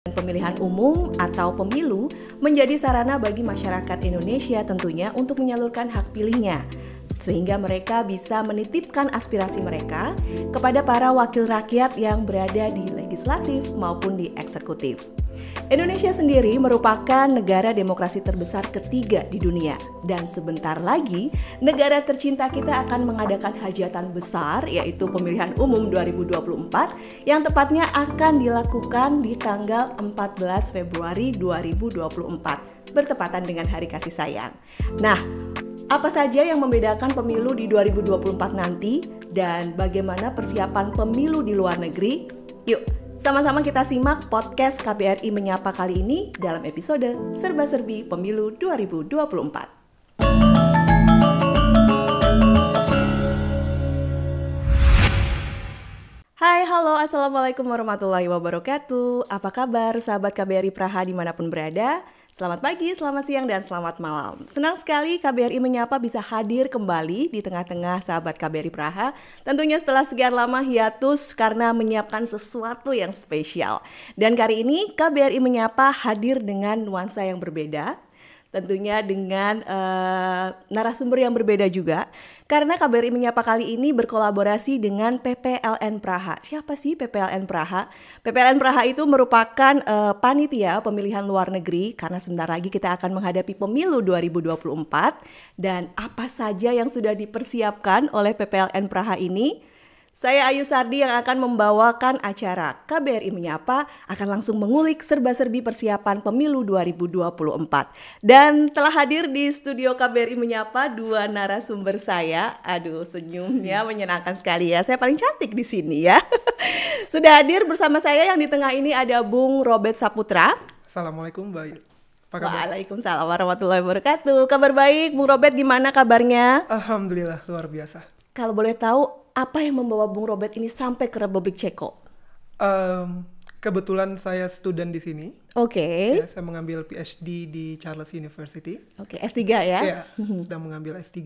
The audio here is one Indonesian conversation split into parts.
Pemilihan umum atau pemilu menjadi sarana bagi masyarakat Indonesia tentunya untuk menyalurkan hak pilihnya, sehingga mereka bisa menitipkan aspirasi mereka kepada para wakil rakyat yang berada di legislatif maupun di eksekutif. Indonesia sendiri merupakan negara demokrasi terbesar ketiga di dunia, dan sebentar lagi negara tercinta kita akan mengadakan hajatan besar, yaitu pemilihan umum 2024 yang tepatnya akan dilakukan di tanggal 14 Februari 2024 bertepatan dengan Hari Kasih Sayang. Nah, apa saja yang membedakan pemilu di 2024 nanti dan bagaimana persiapan pemilu di luar negeri? Yuk, sama-sama kita simak podcast KBRI Menyapa kali ini dalam episode Serba-Serbi Pemilu 2024. Hai, halo, assalamualaikum warahmatullahi wabarakatuh. Apa kabar sahabat KBRI Praha dimanapun berada? Selamat pagi, selamat siang, dan selamat malam. Senang sekali KBRI Menyapa bisa hadir kembali di tengah-tengah sahabat KBRI Praha. Tentunya setelah sekian lama hiatus karena menyiapkan sesuatu yang spesial. Dan kali ini KBRI Menyapa hadir dengan nuansa yang berbeda. Tentunya dengan narasumber yang berbeda juga, karena KBRI Menyapa kali ini berkolaborasi dengan PPLN Praha. Siapa sih PPLN Praha? PPLN Praha itu merupakan panitia pemilihan luar negeri, karena sebentar lagi kita akan menghadapi pemilu 2024. Dan apa saja yang sudah dipersiapkan oleh PPLN Praha ini? Saya Ayu Sardi yang akan membawakan acara KBRI Menyapa akan langsung mengulik serba-serbi persiapan pemilu 2024. Dan telah hadir di studio KBRI Menyapa dua narasumber saya. Aduh, senyumnya menyenangkan sekali ya. Saya paling cantik di sini ya. Sudah hadir bersama saya yang di tengah ini ada Bung Robert Saputra. Assalamualaikum Mbak Ayu. Apa kabar? Waalaikumsalam warahmatullahi wabarakatuh. Kabar baik, Bung Robert, gimana kabarnya? Alhamdulillah, luar biasa. Kalau boleh tahu, apa yang membawa Bung Robert ini sampai ke Republik Ceko? Kebetulan saya student di sini. Oke. Ya, saya mengambil PhD di Charles University. Oke, S3 ya? Iya, sedang mengambil S3.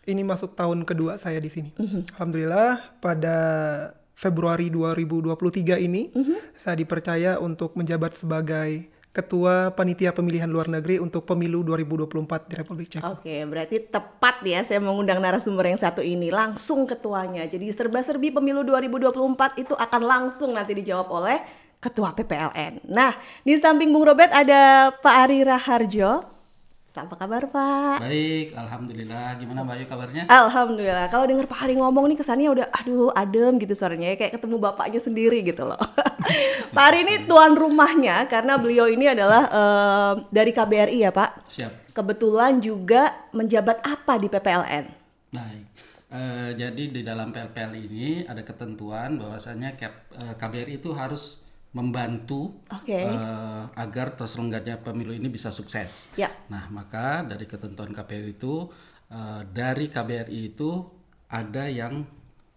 Ini masuk tahun kedua saya di sini. Alhamdulillah, pada Februari 2023 ini, saya dipercaya untuk menjabat sebagai Ketua Panitia Pemilihan Luar Negeri untuk Pemilu 2024 di Republik Ceko. Oke, berarti tepat ya saya mengundang narasumber yang satu ini, langsung ketuanya. Jadi serba-serbi Pemilu 2024 itu akan langsung nanti dijawab oleh Ketua PPLN. Nah, di samping Bung Robert ada Pak Ari Raharjo. Apa kabar Pak? Baik, Alhamdulillah. Gimana Mbak Ayu kabarnya? Alhamdulillah. Kalau dengar Pak Ari ngomong nih kesannya udah aduh adem gitu suaranya, kayak ketemu bapaknya sendiri gitu loh. Pak Ari ini tuan rumahnya karena beliau ini adalah dari KBRI ya Pak? Siap. Kebetulan juga menjabat apa di PPLN? Baik. Jadi di dalam PPL ini ada ketentuan bahwasanya KBRI itu harus membantu agar terselenggaranya pemilu ini bisa sukses. Ya. Nah, maka dari ketentuan KPU itu dari KBRI itu ada yang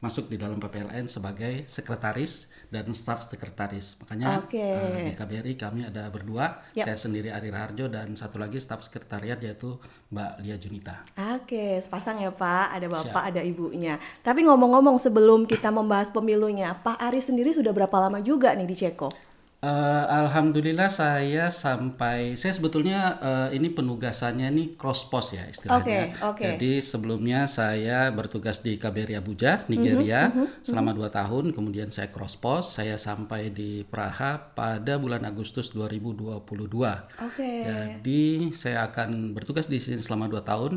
masuk di dalam PPLN sebagai sekretaris dan staf sekretaris. Makanya di KBRI kami ada berdua, saya sendiri Ari Raharjo dan satu lagi staf sekretariat yaitu Mbak Lia Junita. Oke, sepasang ya Pak, ada bapak, ada ibunya. Tapi ngomong-ngomong sebelum kita membahas pemilunya, Pak Ari sendiri sudah berapa lama juga nih di Ceko? Alhamdulillah saya sebetulnya ini penugasannya nih cross post ya istilahnya. Jadi sebelumnya saya bertugas di KBRI Abuja, Nigeria selama 2 tahun, kemudian saya cross post, saya sampai di Praha pada bulan Agustus 2022. Jadi saya akan bertugas di sini selama 2 tahun.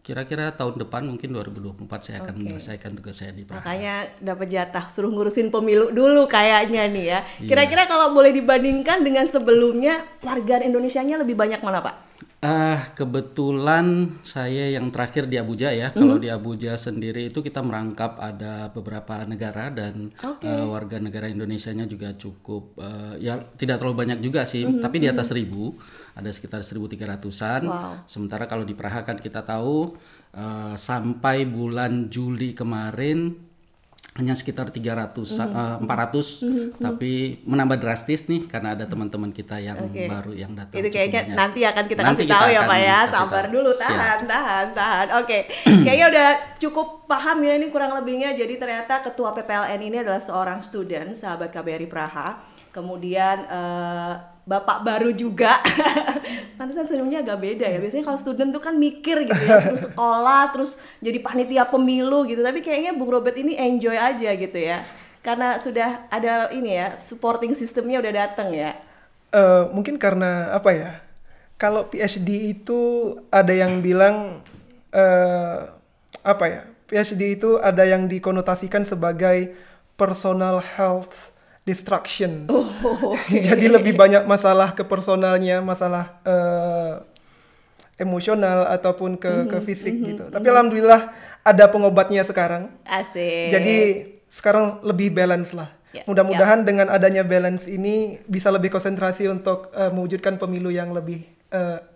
Kira-kira tahun depan mungkin 2024 saya akan menyelesaikan tugas saya di Praha. Makanya dapat jatah suruh ngurusin pemilu dulu kayaknya nih ya. Kira-kira kalau boleh dibandingkan dengan sebelumnya, warga Indonesianya lebih banyak mana Pak? Kebetulan saya yang terakhir di Abuja ya. Kalau di Abuja sendiri itu kita merangkap ada beberapa negara dan warga negara Indonesianya juga cukup ya tidak terlalu banyak juga sih, tapi di atas 1000, ada sekitar 1.300-an. Sementara kalau di Praha kan kita tahu sampai bulan Juli kemarin hanya sekitar 400, tapi menambah drastis nih karena ada teman-teman kita yang baru yang datang. Itu kayaknya nanti akan kita kasih tahu ya Pak ya, sabar dulu, tahan. Kayaknya udah cukup paham ya ini kurang lebihnya. Jadi ternyata ketua PPLN ini adalah seorang student, sahabat KBRI Praha. Kemudian bapak baru juga. Pantesan senyumnya agak beda ya. Biasanya kalau student tuh kan mikir gitu ya, terus sekolah, terus jadi panitia pemilu gitu. Tapi kayaknya Bung Robert ini enjoy aja gitu ya. Karena sudah ada ini ya, supporting sistemnya udah datang ya. Mungkin karena apa ya? Kalau PhD itu ada yang bilang apa ya? PhD itu ada yang dikonotasikan sebagai personal health distractions. Okay. Jadi lebih banyak masalah ke personalnya, masalah emosional ataupun ke fisik gitu. Tapi alhamdulillah ada pengobatnya sekarang. Asik. Jadi sekarang lebih balance lah. Mudah-mudahan dengan adanya balance ini bisa lebih konsentrasi untuk mewujudkan pemilu yang lebih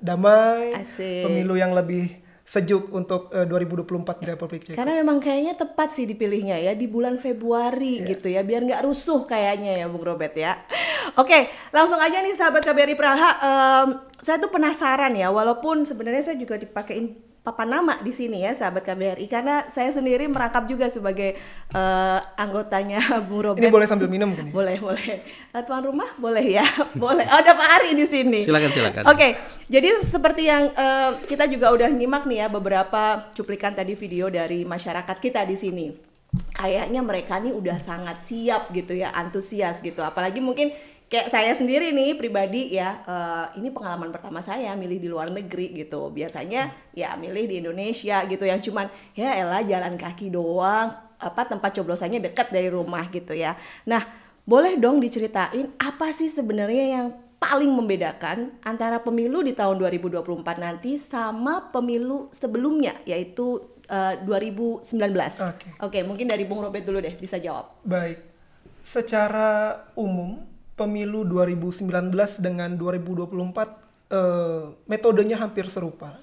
damai, pemilu yang lebih sejuk untuk 2024 di Republik Ceko. Karena memang kayaknya tepat sih dipilihnya ya di bulan Februari gitu ya, biar nggak rusuh kayaknya ya Bung Robert ya. Oke, langsung aja nih sahabat KBRI Praha, saya tuh penasaran ya, walaupun sebenarnya saya juga dipakein papan nama di sini ya sahabat KBRI, karena saya sendiri merangkap juga sebagai anggotanya Bung Robert. Ini boleh sambil minum kan? Boleh. Tuan rumah boleh ya, boleh. Oh, ada Pak Ari di sini. Silakan. Oke, jadi seperti yang kita juga udah nyimak nih ya beberapa cuplikan tadi video dari masyarakat kita di sini. Kayaknya mereka nih udah sangat siap gitu ya, antusias gitu. Apalagi mungkin kayak saya sendiri nih pribadi ya, ini pengalaman pertama saya milih di luar negeri gitu. Biasanya ya milih di Indonesia gitu, yang cuman ya elah jalan kaki doang, tempat coblosannya dekat dari rumah gitu ya. Nah, boleh dong diceritain apa sih sebenarnya yang paling membedakan antara pemilu di tahun 2024 nanti sama pemilu sebelumnya, yaitu 2019. Oke, mungkin dari Bung Robert dulu deh, bisa jawab. Baik, secara umum pemilu 2019 dengan 2024 metodenya hampir serupa.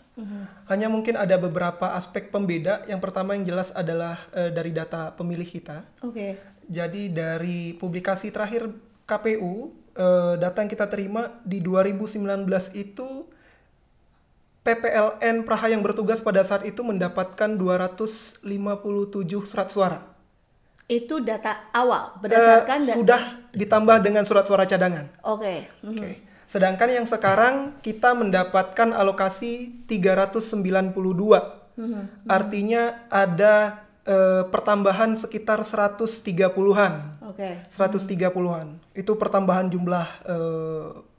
Hanya mungkin ada beberapa aspek pembeda. Yang pertama yang jelas adalah dari data pemilih kita. Jadi dari publikasi terakhir KPU, data yang kita terima di 2019 itu PPLN Praha yang bertugas pada saat itu mendapatkan 257 surat suara. Itu data awal berdasarkan sudah ditambah dengan surat suara cadangan. Oke. Sedangkan yang sekarang kita mendapatkan alokasi 392. Artinya ada pertambahan sekitar 130-an. 130-an. Itu pertambahan jumlah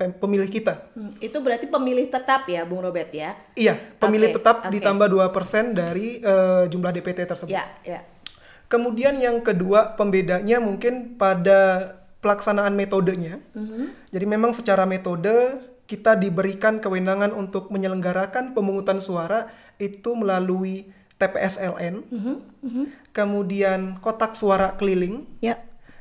pemilih kita. Itu berarti pemilih tetap ya, Bung Robert ya? Iya, pemilih tetap ditambah 2% dari jumlah DPT tersebut. Ya. Kemudian yang kedua pembedanya mungkin pada pelaksanaan metodenya. Jadi memang secara metode kita diberikan kewenangan untuk menyelenggarakan pemungutan suara itu melalui TPS-LN, kemudian kotak suara keliling,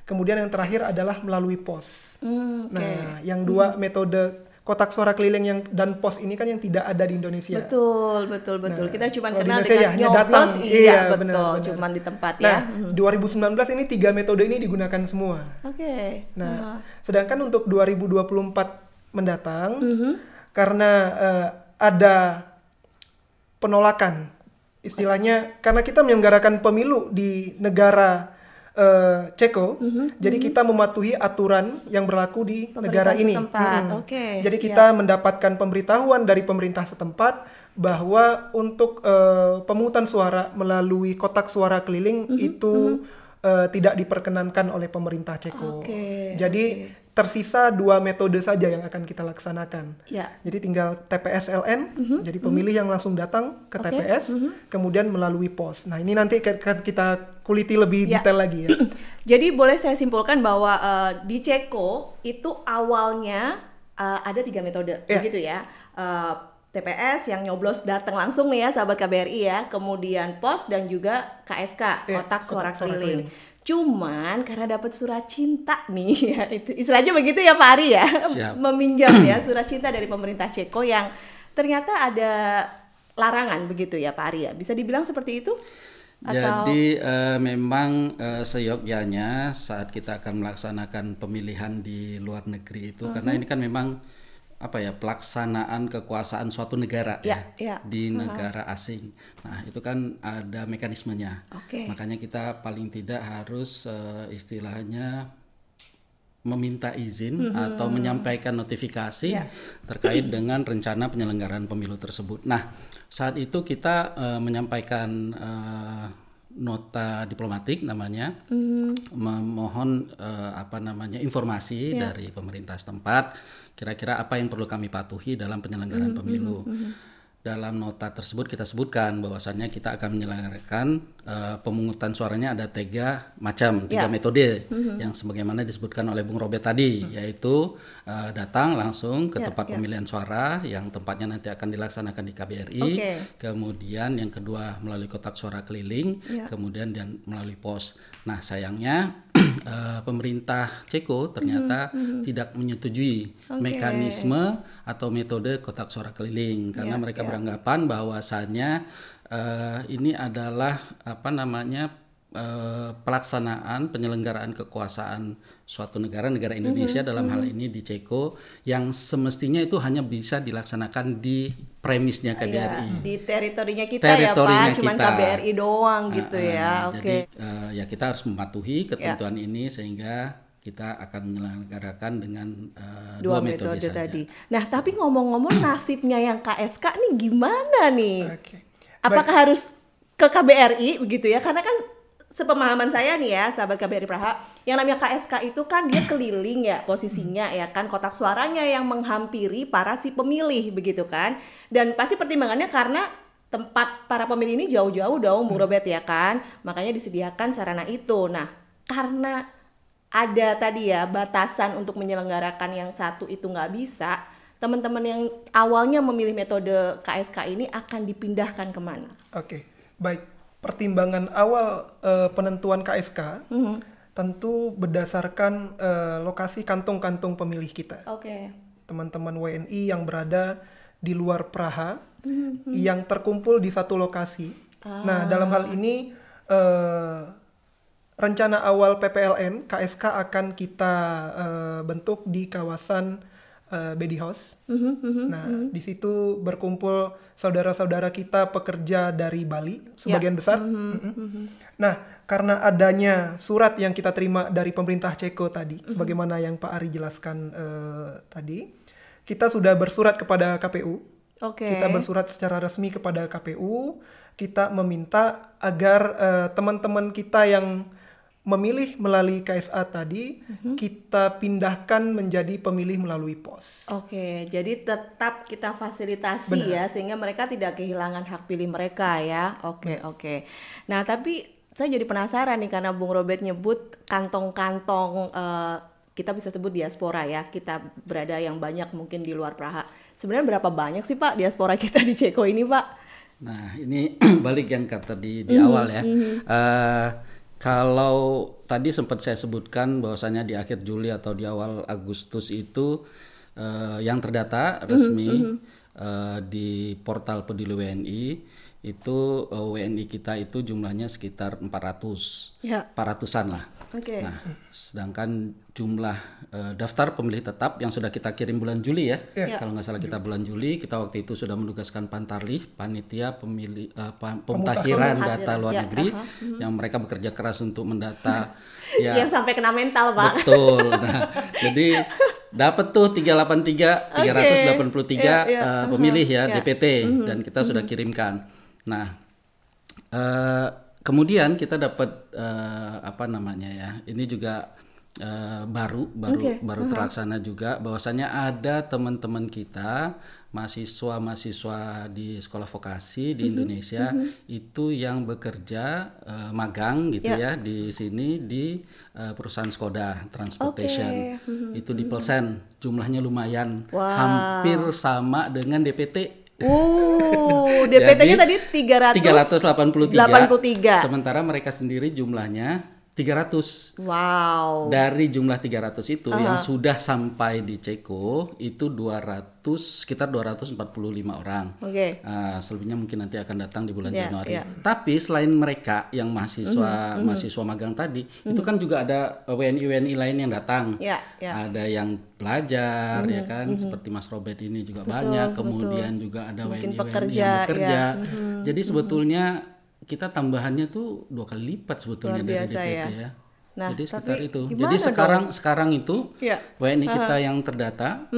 kemudian yang terakhir adalah melalui pos. Nah, yang dua metode kotak suara keliling dan pos ini kan yang tidak ada di Indonesia. Betul. Nah, kita cuma kenal dengan nyoblos, iya, betul, cuma di tempat ya. Nah, 2019 ini 3 metode ini digunakan semua. Nah, sedangkan untuk 2024 mendatang, karena ada penolakan, istilahnya karena kita menyelenggarakan pemilu di negara Ceko, jadi kita mematuhi aturan yang berlaku di negara ini. Jadi kita mendapatkan pemberitahuan dari pemerintah setempat bahwa untuk pemungutan suara melalui kotak suara keliling itu tidak diperkenankan oleh pemerintah Ceko. Jadi tersisa 2 metode saja yang akan kita laksanakan. Jadi tinggal TPS-LN, jadi pemilih yang langsung datang ke TPS, kemudian melalui pos. Nah, ini nanti kita kuliti lebih detail lagi ya. Jadi boleh saya simpulkan bahwa di Ceko itu awalnya ada 3 metode, begitu ya. TPS yang nyoblos datang langsung nih ya sahabat KBRI ya, kemudian pos dan juga KSK, kotak suara keliling. Cuman karena dapat surat cinta nih ya, itu istilahnya begitu ya Pak Ari ya. Meminjam ya surat cinta dari pemerintah Ceko yang ternyata ada larangan begitu ya Pak Ari ya. Bisa dibilang seperti itu? Jadi memang seyogyanya saat kita akan melaksanakan pemilihan di luar negeri itu, karena ini kan memang apa ya, pelaksanaan kekuasaan suatu negara di negara asing. Nah, itu kan ada mekanismenya. Makanya kita paling tidak harus istilahnya meminta izin atau menyampaikan notifikasi terkait dengan rencana penyelenggaraan pemilu tersebut. Nah, saat itu kita menyampaikan nota diplomatik namanya, memohon informasi dari pemerintah setempat, kira-kira apa yang perlu kami patuhi dalam penyelenggaraan pemilu. Dalam nota tersebut kita sebutkan bahwasannya kita akan menyelenggarakan pemungutan suaranya ada tiga metode yang sebagaimana disebutkan oleh Bung Robert tadi, yaitu datang langsung ke tempat pemilihan suara yang tempatnya nanti akan dilaksanakan di KBRI, kemudian yang kedua melalui kotak suara keliling, kemudian dan melalui pos. Nah, sayangnya pemerintah Ceko ternyata tidak menyetujui mekanisme atau metode kotak suara keliling karena mereka beranggapan bahwasannya ini adalah pelaksanaan penyelenggaraan kekuasaan suatu negara Indonesia dalam hal ini di Ceko yang semestinya itu hanya bisa dilaksanakan di premisnya KBRI. Di teritorinya kita ya Pak, cuman KBRI doang gitu ya. Jadi ya kita harus mematuhi ketentuan ini sehingga kita akan menyelenggarakan dengan dua metode saja. Tadi. Nah, tapi ngomong-ngomong nasibnya yang KSK nih gimana nih? Apakah harus ke KBRI begitu ya? Karena kan sepemahaman saya nih ya, sahabat KBRI Praha, yang namanya KSK itu kan dia keliling ya posisinya ya kan, kotak suaranya yang menghampiri para si pemilih begitu kan. Dan pasti pertimbangannya karena tempat para pemilih ini jauh-jauh dong, Bung Robert ya kan. Makanya disediakan sarana itu. Nah, karena ada tadi ya batasan untuk menyelenggarakan yang satu itu nggak bisa, teman-teman yang awalnya memilih metode KSK ini akan dipindahkan kemana? Baik. Pertimbangan awal penentuan KSK tentu berdasarkan lokasi kantong-kantong pemilih kita. Teman-teman WNI yang berada di luar Praha yang terkumpul di satu lokasi. Nah, dalam hal ini rencana awal PPLN KSK akan kita bentuk di kawasan Bedi House. Nah, di situ berkumpul saudara-saudara kita pekerja dari Bali sebagian besar. Nah, karena adanya surat yang kita terima dari pemerintah Ceko tadi, sebagaimana yang Pak Ari jelaskan tadi, kita sudah bersurat kepada KPU. Kita bersurat secara resmi kepada KPU. Kita meminta agar teman-teman kita yang memilih melalui KSA tadi, kita pindahkan menjadi pemilih melalui pos. Jadi tetap kita fasilitasi ya, sehingga mereka tidak kehilangan hak pilih mereka ya. Nah, tapi saya jadi penasaran nih karena Bung Robert nyebut kantong-kantong, kita bisa sebut diaspora ya, kita berada yang banyak mungkin di luar Praha. Sebenarnya berapa banyak sih Pak diaspora kita di Ceko ini Pak? Nah, ini balik yang kata di awal ya. Kalau tadi sempat saya sebutkan bahwasanya di akhir Juli atau di awal Agustus itu yang terdata resmi di portal Peduli WNI itu WNI kita itu jumlahnya sekitar 400-an lah. Nah, sedangkan jumlah daftar pemilih tetap yang sudah kita kirim bulan Juli ya, kalau nggak salah kita bulan Juli, kita waktu itu sudah menugaskan Pantarlih, panitia pemilih pemutakhiran data luar negeri, yang mereka bekerja keras untuk mendata yang sampai kena mental Pak. Betul. Nah, jadi dapat tuh 383 pemilih ya DPT dan kita sudah kirimkan. Nah, kemudian kita dapat ini juga baru terlaksana juga bahwasanya ada teman-teman kita mahasiswa di sekolah vokasi di Indonesia itu yang bekerja magang gitu ya di sini di perusahaan Skoda Transportation. Itu di Pelsen, jumlahnya lumayan, hampir sama dengan DPT. DPT-nya tadi 383. Sementara mereka sendiri jumlahnya 300. Wow. Dari jumlah 300 itu yang sudah sampai di Ceko itu sekitar 245 orang. Oke. Selebihnya mungkin nanti akan datang di bulan Yeah, Januari. yeah. Tapi selain mereka yang mahasiswa magang tadi, itu kan juga ada WNI lain yang datang. Yeah, yeah. Ada yang belajar ya kan, seperti Mas Robert ini juga banyak. Kemudian juga ada Mungkin WNI pekerja, yang bekerja. ya. Jadi sebetulnya kita tambahannya tuh 2 kali lipat sebetulnya Luar dari biasa, DPT ya. ya. Nah, Jadi sekitar tapi itu. gimana Jadi dong? sekarang itu Ya. WNI kita yang terdata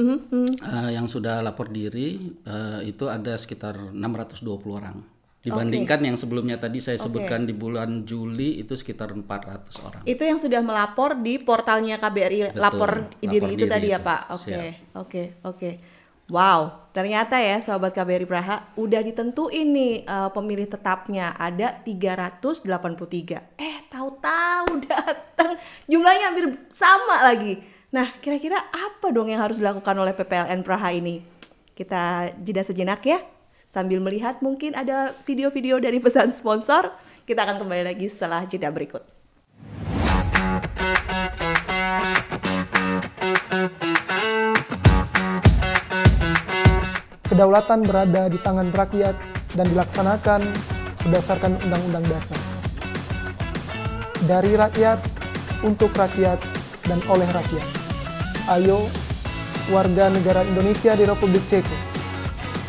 yang sudah lapor diri itu ada sekitar 620 orang. Dibandingkan yang sebelumnya tadi saya sebutkan di bulan Juli itu sekitar 400 orang. Itu yang sudah melapor di portalnya KBRI, Betul, lapor diri lapor itu diri tadi ya itu. Pak. Oke. Wow, ternyata ya Sobat KBRI Praha udah ditentuin nih pemilih tetapnya ada 383. Tahu-tahu datang jumlahnya hampir sama lagi. Nah, kira-kira apa dong yang harus dilakukan oleh PPLN Praha ini? Kita jeda sejenak ya. Sambil melihat mungkin ada video-video dari pesan sponsor, kita akan kembali lagi setelah jeda berikut. Kedaulatan berada di tangan rakyat dan dilaksanakan berdasarkan Undang-Undang Dasar. Dari rakyat, untuk rakyat, dan oleh rakyat. Ayo, warga negara Indonesia di Republik Ceko,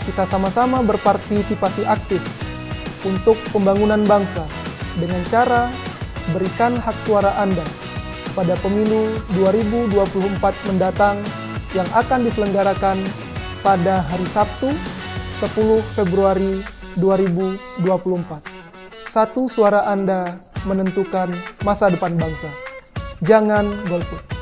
kita sama-sama berpartisipasi aktif untuk pembangunan bangsa dengan cara berikan hak suara Anda pada pemilu 2024 mendatang yang akan diselenggarakan pada hari Sabtu 10 Februari 2024. Satu suara Anda menentukan masa depan bangsa. Jangan golput.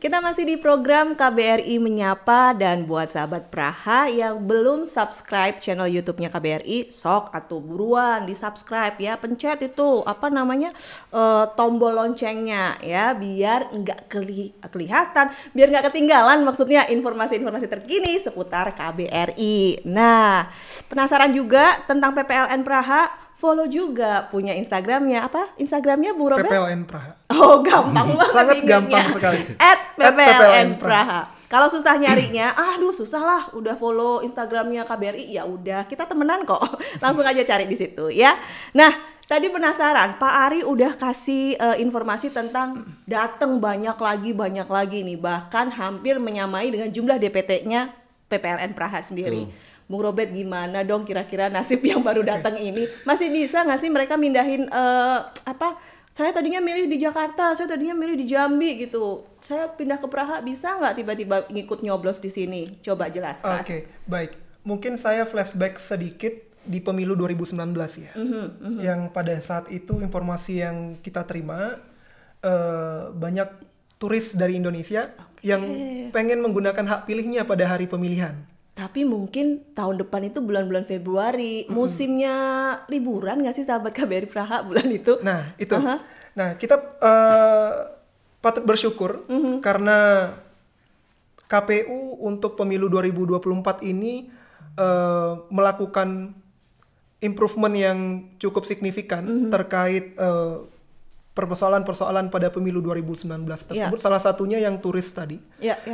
Kita masih di program KBRI Menyapa, dan buat sahabat Praha yang belum subscribe channel YouTube-nya KBRI, sok atau buruan di subscribe ya, pencet itu tombol loncengnya ya, biar nggak kelihatan, biar nggak ketinggalan maksudnya informasi-informasi terkini seputar KBRI. Nah, penasaran juga tentang PPLN Praha? Follow juga punya Instagramnya, apa? Instagramnya Bung Robert? PPLN Praha. Oh, gampang banget Sangat ingatnya. gampang sekali. @PPLN Praha. Kalau susah nyarinya, aduh susah lah, udah follow Instagramnya KBRI, ya udah kita temenan kok. Langsung aja cari di situ ya. Nah, tadi penasaran, Pak Ari udah kasih informasi tentang datang banyak lagi nih, bahkan hampir menyamai dengan jumlah DPT-nya PPLN Praha sendiri. Bung Robert, gimana dong kira-kira nasib yang baru datang ini? Masih bisa nggak sih mereka mindahin saya tadinya milih di Jakarta, saya tadinya milih di Jambi gitu. Saya pindah ke Praha, bisa nggak tiba-tiba ngikut nyoblos di sini? Coba jelaskan. Oke, baik. Mungkin saya flashback sedikit di pemilu 2019 ya. Yang pada saat itu informasi yang kita terima, banyak turis dari Indonesia yang pengen menggunakan hak pilihnya pada hari pemilihan. Tapi mungkin tahun depan itu bulan-bulan Februari, musimnya liburan nggak sih sahabat KBRI Praha bulan itu? Nah, itu. Nah, kita patut bersyukur karena KPU untuk pemilu 2024 ini melakukan improvement yang cukup signifikan terkait persoalan-persoalan pada pemilu 2019 tersebut, salah satunya yang turis tadi.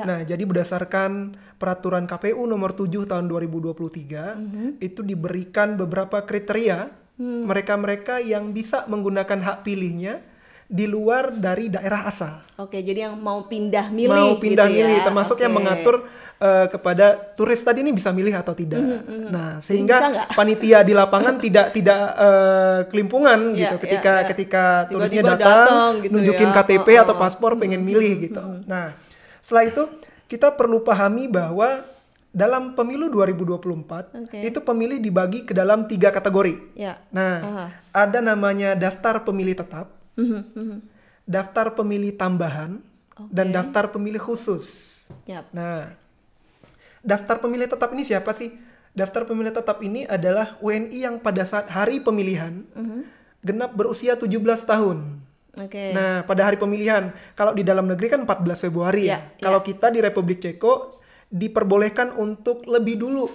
Nah, jadi berdasarkan peraturan KPU nomor 7 tahun 2023, itu diberikan beberapa kriteria mereka-mereka yang bisa menggunakan hak pilihnya di luar dari daerah asal. Oke, jadi yang mau pindah milih milih, termasuk yang mengatur kepada turis tadi ini bisa milih atau tidak. Nah, sehingga panitia di lapangan tidak kelimpungan gitu ketika turisnya datang gitu, nunjukin KTP atau paspor pengen milih gitu. Nah, setelah itu kita perlu pahami bahwa dalam pemilu 2024 itu pemilih dibagi ke dalam 3 kategori. Nah, ada namanya daftar pemilih tetap, daftar pemilih tambahan, dan daftar pemilih khusus. Nah, daftar pemilih tetap ini siapa sih? Daftar pemilih tetap ini adalah WNI yang pada saat hari pemilihan genap berusia 17 tahun. Nah, pada hari pemilihan, kalau di dalam negeri kan 14 Februari ya. Kalau kita di Republik Ceko diperbolehkan untuk lebih dulu.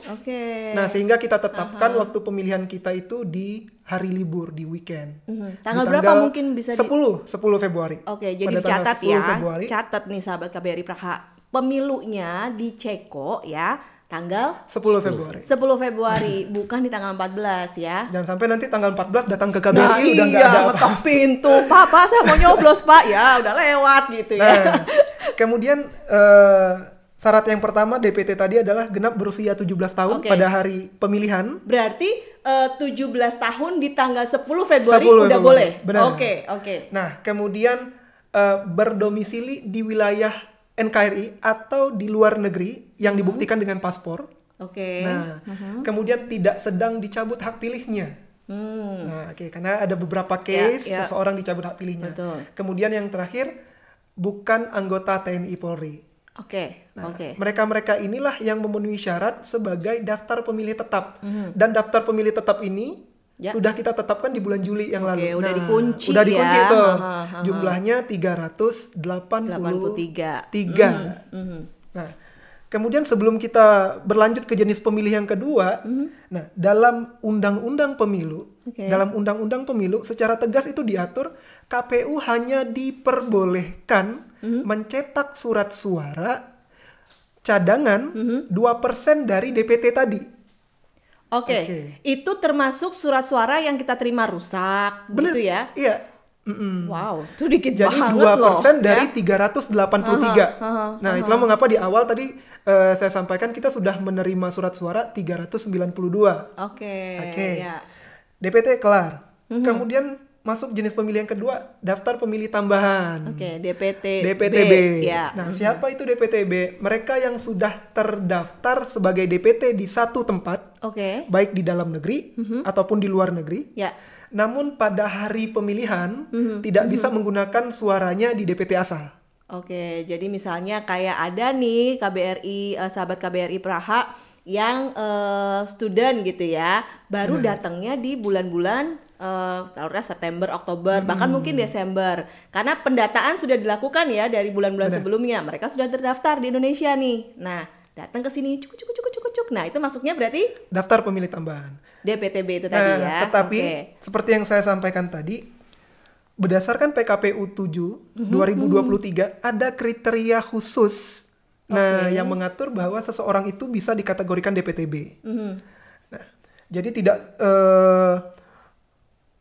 Nah, sehingga kita tetapkan waktu pemilihan kita itu di hari libur di weekend. Tanggal Di berapa mungkin bisa 10 Februari. Oke, jadi Pada tanggal dicatat 10 ya. Februari. Catat nih sahabat KBRI Praha. Pemilunya di Ceko ya, tanggal 10 Februari. 10 Februari, bukan di tanggal 14 ya. Jangan sampai nanti tanggal 14 datang ke KBRI Nah, udah nggak iya, ada apa. ngetok pintu. Pak, saya mau nyoblos, Pak. Ya, udah lewat gitu ya. Nah, kemudian syarat yang pertama DPT tadi adalah genap berusia 17 tahun Oke. pada hari pemilihan. Berarti 17 tahun di tanggal 10 Februari 10 udah Februari. boleh. Benar. Oke. Nah, kemudian berdomisili di wilayah NKRI atau di luar negeri yang dibuktikan dengan paspor. Oke. Nah, kemudian tidak sedang dicabut hak pilihnya. Nah, oke, karena ada beberapa case Ya. seseorang dicabut hak pilihnya. Betul. Kemudian yang terakhir bukan anggota TNI Polri. Oke. Nah, mereka-mereka inilah yang memenuhi syarat sebagai daftar pemilih tetap. Dan daftar pemilih tetap ini sudah kita tetapkan di bulan Juli yang lalu. Udah dikunci udah dikunci ya. tuh. Jumlahnya 383. Nah, kemudian sebelum kita berlanjut ke jenis pemilih yang kedua, nah dalam undang-undang pemilu, secara tegas itu diatur KPU hanya diperbolehkan mencetak surat suara cadangan 2% dari DPT tadi. Oke. Itu termasuk surat suara yang kita terima rusak, Bener, gitu ya? Iya. Wow, itu dikit Jadi banget 2% loh. dari Ya? 383. Nah, itulah mengapa di awal tadi saya sampaikan kita sudah menerima surat suara 392. Oke. Ya. DPT kelar. Kemudian masuk jenis pemilih yang kedua, daftar pemilih tambahan. Oke, DPTB. DPTB. Ya. Nah, siapa itu DPTB? Mereka yang sudah terdaftar sebagai DPT di satu tempat, Oke. baik di dalam negeri ataupun di luar negeri. Ya. Namun pada hari pemilihan tidak bisa menggunakan suaranya di DPT asal. Oke, jadi misalnya kayak ada nih KBRI, sahabat KBRI Praha yang student gitu ya, baru datangnya di bulan-bulan taruhlah September, Oktober, bahkan mungkin Desember. Karena pendataan sudah dilakukan ya dari bulan-bulan sebelumnya. Mereka sudah terdaftar di Indonesia nih. Nah, datang ke sini cuk. Nah, itu masuknya berarti Daftar pemilih tambahan. DPTB itu tadi ya. Tetapi seperti yang saya sampaikan tadi, berdasarkan PKPU 7 2023 ada kriteria khusus yang mengatur bahwa seseorang itu bisa dikategorikan DPTB. Nah, jadi tidak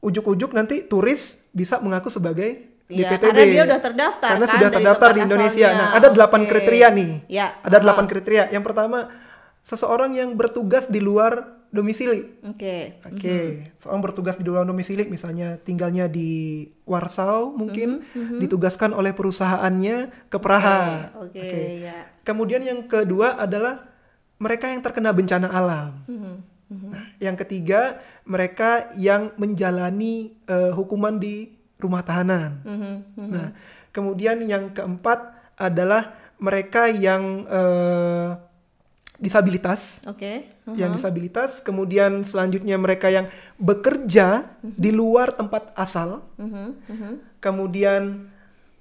ujuk-ujuk nanti turis bisa mengaku sebagai DPTB. Karena dia udah terdaftar. Karena kan, sudah dari terdaftar di tempat Indonesia. asalnya. Nah, ada 8 kriteria nih. Ya. Ada 8 kriteria. Yang pertama, seseorang yang bertugas di luar domisili. Oke. Seorang bertugas di luar domisili, misalnya tinggalnya di Warsaw mungkin, ditugaskan oleh perusahaannya ke Praha. Ya. Kemudian yang kedua adalah mereka yang terkena bencana alam. Nah, yang ketiga, mereka yang menjalani hukuman di rumah tahanan. Nah, kemudian yang keempat adalah mereka yang disabilitas. Yang disabilitas, kemudian selanjutnya mereka yang bekerja di luar tempat asal. Kemudian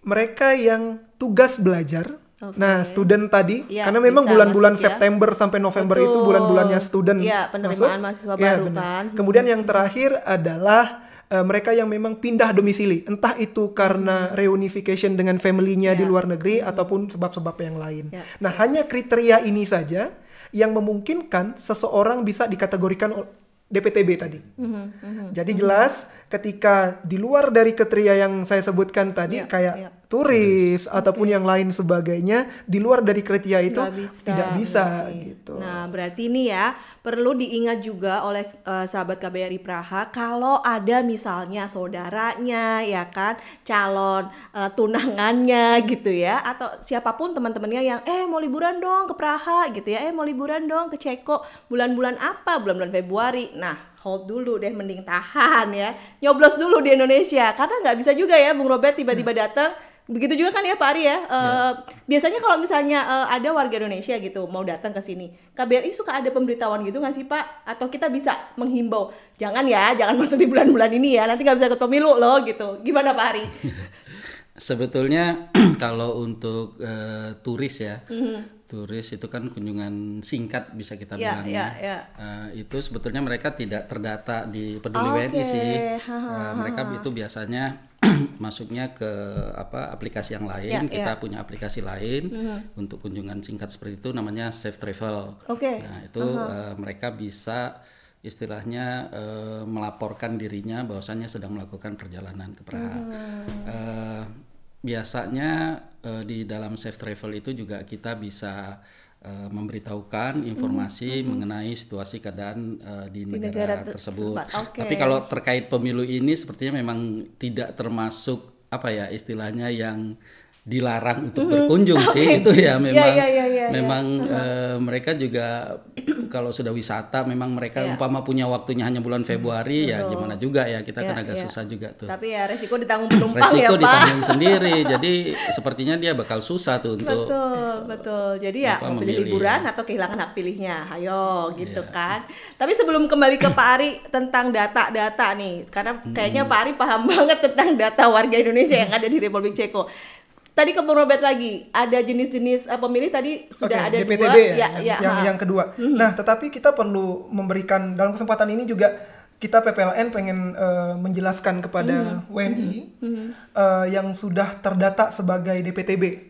mereka yang tugas belajar. Nah, student tadi, karena memang bulan-bulan September sampai November itu bulan-bulannya student. Iya, penerimaan mahasiswa baru kan. Kemudian yang terakhir adalah mereka yang memang pindah domisili, entah itu karena reunification dengan family-nya di luar negeri ataupun sebab-sebab yang lain. Nah, hanya kriteria ini saja yang memungkinkan seseorang bisa dikategorikan DPTB tadi. Jadi jelas ketika di luar dari kriteria yang saya sebutkan tadi turis ataupun yang lain sebagainya, di luar dari kriteria itu tidak bisa gitu. Nah, berarti ini ya perlu diingat juga oleh sahabat KBRI Praha, kalau ada misalnya saudaranya ya kan, calon tunangannya gitu ya, atau siapapun teman-temannya yang mau liburan dong ke Praha gitu ya, mau liburan dong ke Ceko, bulan-bulan apa? Bulan-bulan Februari. Nah, hold dulu deh, mending tahan ya, nyoblos dulu di Indonesia, karena nggak bisa juga ya Bung Robert tiba-tiba datang. Begitu juga kan ya Pak Ari ya, biasanya kalau misalnya ada warga Indonesia gitu mau datang ke sini, KBRI suka ada pemberitahuan gitu nggak sih Pak? Atau kita bisa menghimbau, jangan masuk di bulan-bulan ini ya, nanti nggak bisa ikut pemilu loh gitu. Gimana Pak Ari? Sebetulnya kalau untuk turis ya, turis itu kan kunjungan singkat bisa kita bilang ya. Itu sebetulnya mereka tidak terdata di Peduli WNI sih. Mereka itu biasanya masuknya ke aplikasi yang lain. Kita punya aplikasi lain untuk kunjungan singkat seperti itu, namanya Safe Travel. Nah itu mereka bisa istilahnya melaporkan dirinya bahwasannya sedang melakukan perjalanan ke Praha. Biasanya di dalam Safe Travel itu juga kita bisa memberitahukan informasi mengenai situasi keadaan di negara tersebut. Tapi kalau terkait pemilu ini sepertinya memang tidak termasuk istilahnya yang dilarang untuk berkunjung sih. Itu ya memang mereka juga kalau sudah wisata memang mereka umpama punya waktunya hanya bulan Februari ya gimana juga ya kita kan agak susah juga tuh. Tapi ya resiko ditanggung penumpang resiko Pak. Ditanggung sendiri. Jadi sepertinya dia bakal susah tuh untuk betul. Jadi ya mau pilih liburan atau kehilangan hak pilihnya. Ayo gitu kan. Tapi sebelum kembali ke Pak Ari tentang data-data nih, karena kayaknya Pak Ari paham banget tentang data warga Indonesia yang ada di Republik Ceko. Tadi ke Robert lagi, ada jenis-jenis pemilih tadi sudah ada DPTB dua. Yang kedua. Nah, tetapi kita perlu memberikan dalam kesempatan ini juga kita PPLN pengen menjelaskan kepada WNI yang sudah terdata sebagai DPTB.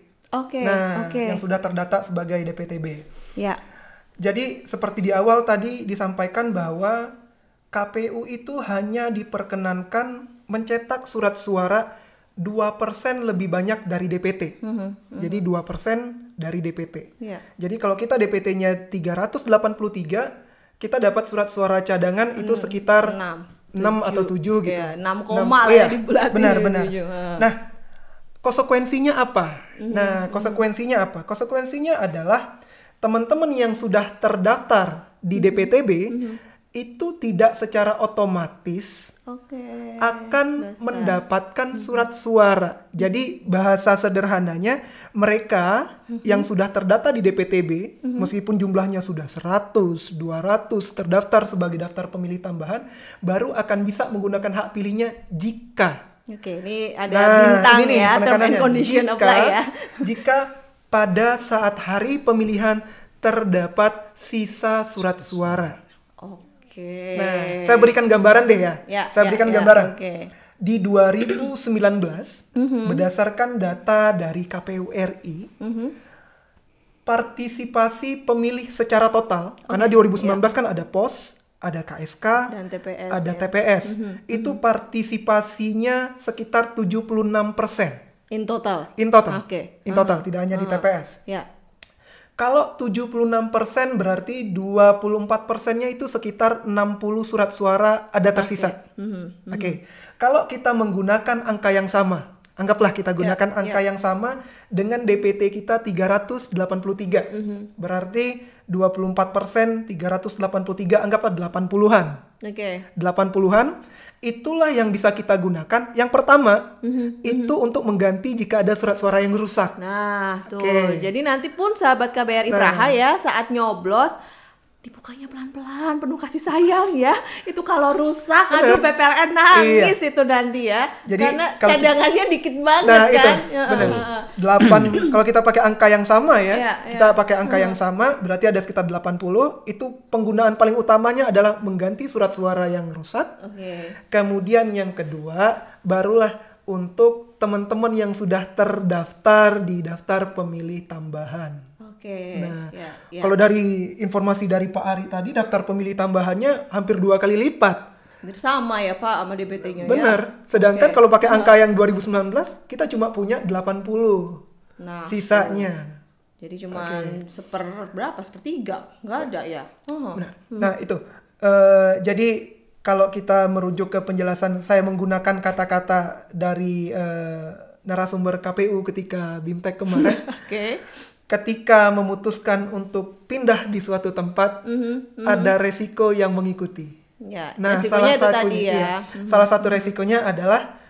Yang sudah terdata sebagai DPTB. Ya. Jadi seperti di awal tadi disampaikan bahwa KPU itu hanya diperkenankan mencetak surat suara 2% lebih banyak dari DPT. Jadi 2% dari DPT. Jadi kalau kita DPT-nya 383, kita dapat surat suara cadangan itu sekitar 6 atau 7 gitu. 6 koma lah ya di bulan. Benar. Nah, konsekuensinya apa? Konsekuensinya adalah teman-teman yang sudah terdaftar di DPTB itu tidak secara otomatis akan mendapatkan surat suara. Jadi bahasa sederhananya mereka yang sudah terdata di DPTB meskipun jumlahnya sudah 100, 200 terdaftar sebagai daftar pemilih tambahan baru akan bisa menggunakan hak pilihnya jika. Ini ada bintang ya, term and condition apply ya. Jika pada saat hari pemilihan terdapat sisa surat suara. Nah, saya berikan gambaran deh ya. Gambaran. Di 2019, berdasarkan data dari KPU RI, partisipasi pemilih secara total, karena di 2019 kan ada POS, ada KSK, dan TPS, ada TPS. Itu partisipasinya sekitar 76%. In total? In total, tidak hanya di TPS. Kalau 76% berarti 24%-nya itu sekitar 60 surat suara ada tersisa. Kalau kita menggunakan angka yang sama, anggaplah kita gunakan angka yang sama dengan DPT kita 383. Berarti 24%, 383, anggaplah 80-an. 80-an. Itulah yang bisa kita gunakan. Yang pertama, itu untuk mengganti jika ada surat suara yang rusak. Nah, tuh. Jadi nanti pun sahabat KBRI Praha ya, saat nyoblos, dibukanya pelan-pelan, penuh kasih sayang ya. Itu kalau rusak, aduh PPLN nangis itu nanti ya. Jadi, karena cadangannya dikit banget kan. Nah, 8, kalau kita pakai angka yang sama kita pakai angka yang sama, berarti ada sekitar 80. Itu penggunaan paling utamanya adalah mengganti surat suara yang rusak. Kemudian yang kedua, barulah untuk teman-teman yang sudah terdaftar di daftar pemilih tambahan. Kalau dari informasi dari Pak Ari tadi, daftar pemilih tambahannya hampir 2 kali lipat. Sama ya Pak sama DPT-nya. Benar. Sedangkan kalau pakai angka yang 2019, kita cuma punya 80 sisanya. Jadi cuma sepertiga, nggak ada ya. Nah itu. Jadi kalau kita merujuk ke penjelasan, saya menggunakan kata-kata dari narasumber KPU ketika BIMTEK kemarin. Ketika memutuskan untuk pindah di suatu tempat, ada resiko yang mengikuti. Nah, salah satu resikonya adalah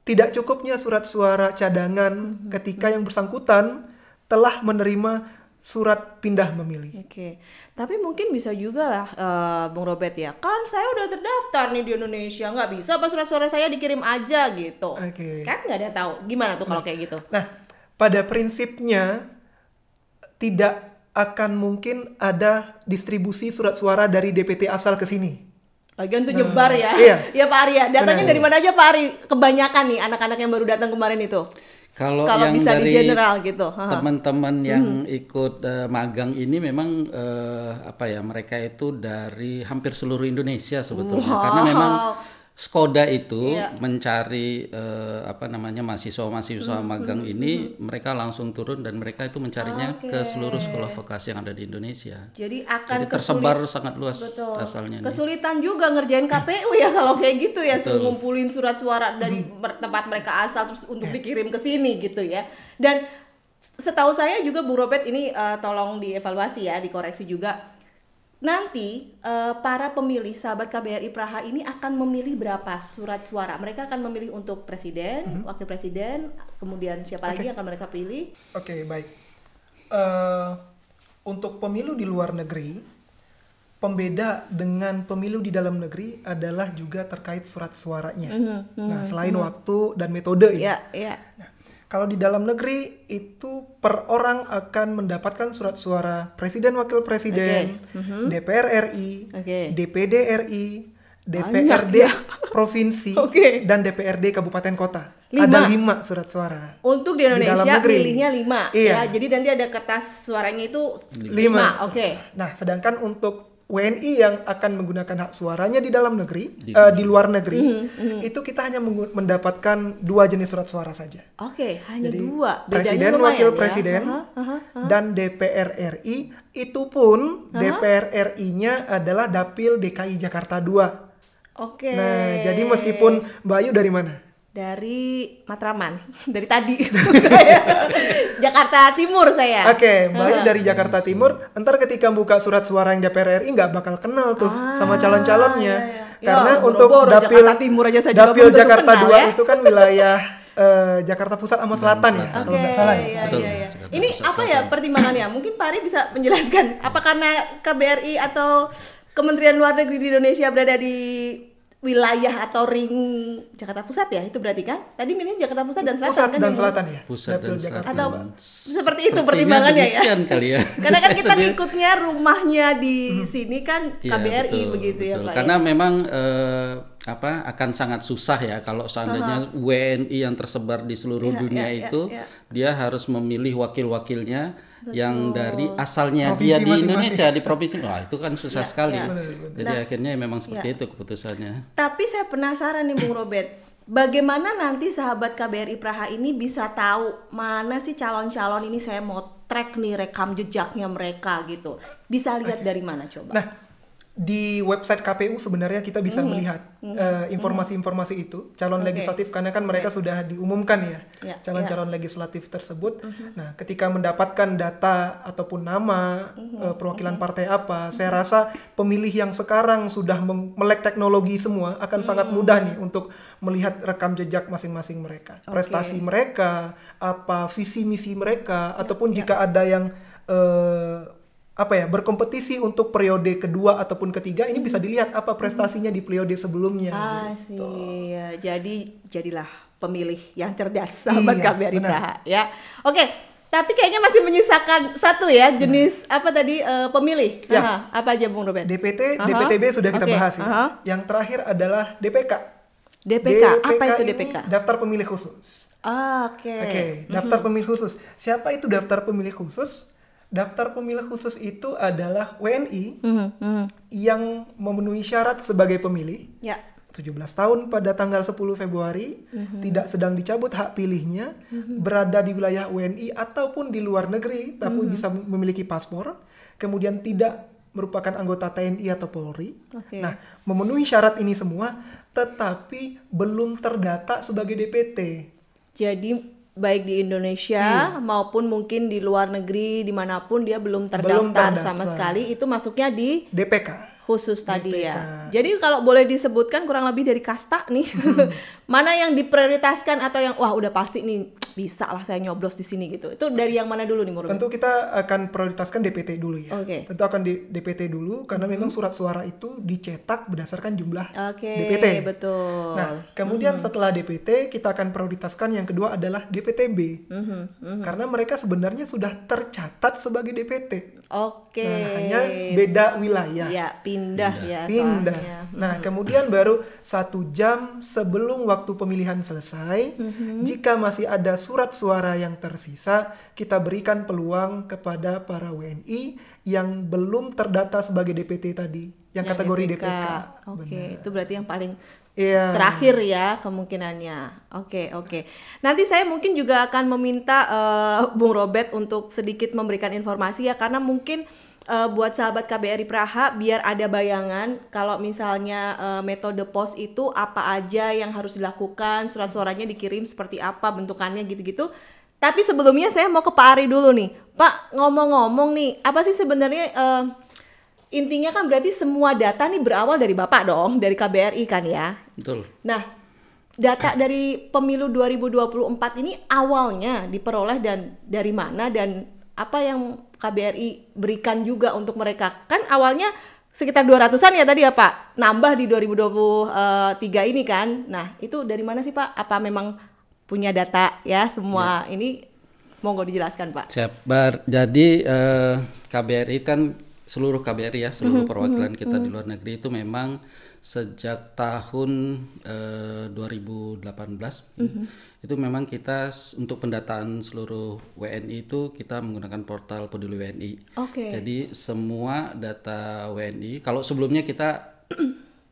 tidak cukupnya surat suara cadangan ketika yang bersangkutan telah menerima surat pindah memilih. Oke, tapi mungkin bisa juga lah Bung Robert ya, kan saya udah terdaftar nih di Indonesia, nggak bisa apa surat suara saya dikirim aja gitu. Oke. Kan nggak ada tahu, gimana tuh kalau kayak gitu? Nah, pada prinsipnya tidak akan mungkin ada distribusi surat suara dari DPT asal ke sini. Lagian tuh nyebar ya. Iya. Ya Pak Ari ya, datanya Benar. dari mana aja Pak Ari? Kebanyakan nih anak-anak yang baru datang kemarin itu. Kalau yang bisa di dari general gitu. teman-teman yang ikut magang ini memang apa ya, mereka itu dari hampir seluruh Indonesia sebetulnya. Wow. Karena memang Skoda itu Iya. mencari apa namanya mahasiswa magang ini, mereka langsung turun dan mereka itu mencarinya ke seluruh sekolah vokasi yang ada di Indonesia. Jadi akan Jadi tersebar sangat luas asalnya. nih. Kesulitan juga ngerjain KPU ya kalau kayak gitu ya, suruh ngumpulin surat suara dari tempat mereka asal terus untuk dikirim ke sini gitu ya. Dan setahu saya juga Bung Robert ini tolong dievaluasi ya, dikoreksi juga. Nanti para pemilih sahabat KBRI Praha ini akan memilih berapa surat suara? Mereka akan memilih untuk presiden, wakil presiden, kemudian siapa lagi yang akan mereka pilih? Oke, baik. Untuk pemilu di luar negeri, pembeda dengan pemilu di dalam negeri adalah juga terkait surat suaranya. Nah, selain waktu dan metode ya. Iya. Nah, kalau di dalam negeri itu per orang akan mendapatkan surat suara presiden, wakil presiden, DPR RI, DPD RI, DPRD provinsi, dan DPRD kabupaten kota. 5. Ada 5 surat suara. Untuk di Indonesia dalam negeri. pilihnya 5 Iya. ya. Jadi nanti ada kertas suaranya itu 5. 5. Oke. Nah, sedangkan untuk WNI yang akan menggunakan hak suaranya di dalam negeri, di luar negeri, itu kita hanya mendapatkan 2 jenis surat suara saja. Oke, hanya Jadi 2. Bedanya presiden, lumayan wakil ya. presiden, dan DPR RI, itu pun DPR RI-nya adalah Dapil DKI Jakarta 2. Oke. Nah, jadi meskipun Mbak Ayu dari mana? Dari Matraman, dari tadi. Jakarta Timur saya. Oke, Mbak Ayu dari Jakarta Timur. Ntar ketika buka surat suara yang DPR RI nggak bakal kenal tuh sama calon-calonnya. Iya. Karena Ya, untuk boro-boro Dapil Jakarta Timur aja saya juga Dapil belum tentu Jakarta kenal 2 ya. itu kan wilayah Jakarta Pusat sama Selatan ya, kalau nggak salah ya. Betul. Iya. Jakarta Ini Pusat apa ya Selatan. pertimbangannya? Mungkin Pak Ari bisa menjelaskan. Apa karena KBRI atau Kementerian Luar Negeri di Indonesia berada di wilayah atau ring Jakarta Pusat ya? Itu berarti kan? Tadi milih Jakarta Pusat dan Selatan Pusat kan? dan yang- Selatan ya. Pusat Dapil dan Jakarta. Selatan. Atau seperti itu Sepertinya pertimbangannya ya? demikian kali ya. Karena kan Saya kita sendiri- ngikutnya rumahnya di sini kan Iya, KBRI betul, begitu ya betul. Pak. Karena ya? memang akan sangat susah ya kalau seandainya WNI yang tersebar di seluruh dunia itu dia harus memilih wakil-wakilnya yang dari asalnya Provinsi dia di masing-masing. Indonesia di provinsi. Wah, itu kan susah sekali. iya. Jadi akhirnya memang seperti itu keputusannya. Tapi saya penasaran nih Bung Robert, bagaimana nanti sahabat KBRI Praha ini bisa tahu mana sih calon-calon ini saya mau track nih rekam jejaknya mereka gitu. Bisa lihat dari mana coba? Nah, di website KPU sebenarnya kita bisa melihat informasi-informasi itu calon legislatif, karena kan mereka sudah diumumkan ya calon-calon legislatif tersebut. Nah, ketika mendapatkan data ataupun nama perwakilan partai apa, saya rasa pemilih yang sekarang sudah melek teknologi semua akan sangat mudah nih untuk melihat rekam jejak masing-masing mereka, prestasi mereka, apa visi misi mereka, ataupun jika ada yang berkompetisi untuk periode kedua ataupun ketiga, ini bisa dilihat apa prestasinya di periode sebelumnya. Sih, ya. Jadi jadilah pemilih yang cerdas sahabat Iya, KBRI benar. Praha ya. Oke, tapi kayaknya masih menyisakan satu ya jenis apa tadi pemilih. Ya. Aha, apa aja Bung Robert? DPT, DPTB sudah kita Oke, bahas ya. Yang terakhir adalah DPK. DPK, apa itu ini DPK? Daftar pemilih khusus. Oke. Daftar pemilih khusus. Siapa itu daftar pemilih khusus? Daftar pemilih khusus itu adalah WNI yang memenuhi syarat sebagai pemilih. Ya. 17 tahun pada tanggal 10 Februari, tidak sedang dicabut hak pilihnya, berada di wilayah WNI ataupun di luar negeri, tapi bisa memiliki paspor, kemudian tidak merupakan anggota TNI atau Polri. Oke. Nah, memenuhi syarat ini semua, tetapi belum terdata sebagai DPT. Jadi baik di Indonesia maupun mungkin di luar negeri dimanapun dia belum terdaftar sama sekali, itu masuknya di DPK. khusus tadi DPK. ya. Jadi kalau boleh disebutkan kurang lebih dari kasta nih, mana yang diprioritaskan atau yang wah udah pasti nih bisa lah saya nyoblos di sini gitu. Itu dari yang mana dulu nih Murubet? Tentu kita akan prioritaskan DPT dulu ya. Oke. Tentu akan di DPT dulu karena memang surat suara itu dicetak berdasarkan jumlah Oke, DPT. betul. Nah, kemudian setelah DPT kita akan prioritaskan yang kedua adalah DPTB. Karena mereka sebenarnya sudah tercatat sebagai DPT. Oke. Nah, hanya beda wilayah. Ya, pindah ya Pindah. soalnya. Nah, kemudian baru 1 jam sebelum waktu pemilihan selesai, jika masih ada surat suara yang tersisa, kita berikan peluang kepada para WNI yang belum terdata sebagai DPT tadi, yang kategori DPK. Oke, itu berarti yang paling Iya. terakhir ya kemungkinannya. Oke. Nanti saya mungkin juga akan meminta Bung Robert untuk sedikit memberikan informasi ya, karena mungkin buat sahabat KBRI Praha biar ada bayangan kalau misalnya metode pos itu apa aja yang harus dilakukan, surat suaranya dikirim seperti apa, bentukannya gitu-gitu. Tapi sebelumnya saya mau ke Pak Ari dulu nih. Pak, ngomong-ngomong nih, apa sih sebenarnya intinya kan berarti semua data nih berawal dari Bapak dong, dari KBRI kan ya? Betul. Nah, data dari pemilu 2024 ini awalnya diperoleh dan dari mana dan apa yang KBRI berikan juga untuk mereka? Kan awalnya sekitar 200-an ya tadi ya Pak, nambah di 2023 ini kan. Nah, itu dari mana sih Pak? Apa memang punya data ya semua ini? Monggo dijelaskan Pak. Siap. Jadi KBRI kan seluruh KBRI ya, seluruh perwakilan kita di luar negeri itu memang sejak tahun 2018 itu memang kita untuk pendataan seluruh WNI itu kita menggunakan portal Peduli WNI. Oke. Jadi semua data WNI, kalau sebelumnya kita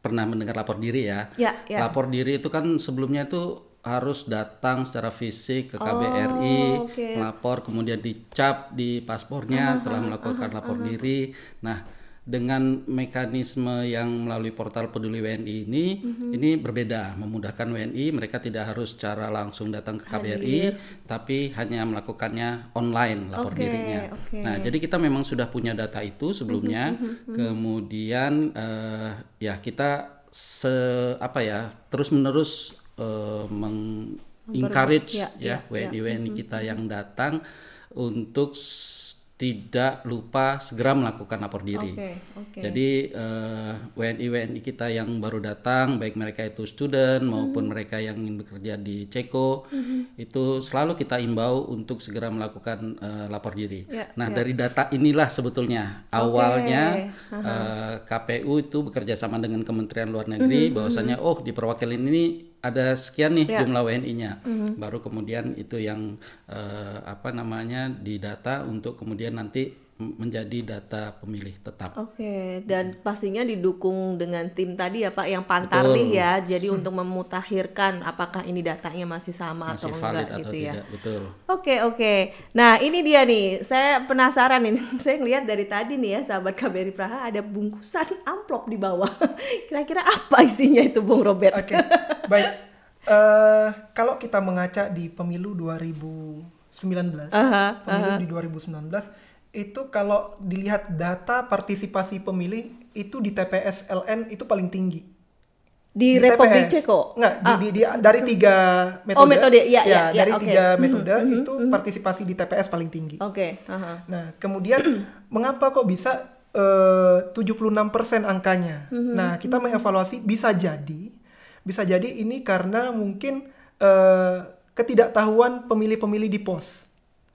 pernah mendengar lapor diri ya. Ya. Lapor diri itu kan sebelumnya itu harus datang secara fisik ke KBRI, lapor, kemudian dicap di paspornya telah melakukan lapor diri. Nah, dengan mekanisme yang melalui portal Peduli WNI ini berbeda, memudahkan WNI, mereka tidak harus secara langsung datang ke KBRI, tapi hanya melakukannya online lapor dirinya. Nah, jadi kita memang sudah punya data itu sebelumnya, kemudian ya kita terus-menerus encourage WNI kita yang datang untuk tidak lupa segera melakukan lapor diri. Jadi WNI kita yang baru datang, baik mereka itu student maupun mereka yang ingin bekerja di Ceko, itu selalu kita imbau untuk segera melakukan lapor diri. Dari data inilah sebetulnya awalnya KPU itu bekerja sama dengan Kementerian Luar Negeri, bahwasanya di perwakilan ini ada sekian nih jumlah WNI-nya, baru kemudian itu yang didata untuk kemudian nanti menjadi data pemilih tetap. Dan pastinya didukung dengan tim tadi ya Pak yang pantarlih ya, jadi untuk memutakhirkan apakah ini datanya masih sama masih atau valid enggak atau gitu tidak, ya. Betul. Oke. Nah ini dia nih, saya penasaran nih, saya ngeliat dari tadi nih ya sahabat KBRI Praha ada bungkusan amplop di bawah. Kira-kira apa isinya itu Bung Robert? Baik. Kalau kita mengaca di pemilu 2019, pemilu di 2019 itu kalau dilihat data partisipasi pemilih itu di TPS LN itu paling tinggi. Di Republik Ceko? Enggak, dari 3 metode. Metode, dari 3 metode itu partisipasi di TPS paling tinggi. Nah, kemudian mengapa kok bisa 76% angkanya? Nah, kita mengevaluasi bisa jadi ini karena mungkin ketidaktahuan pemilih-pemilih di pos.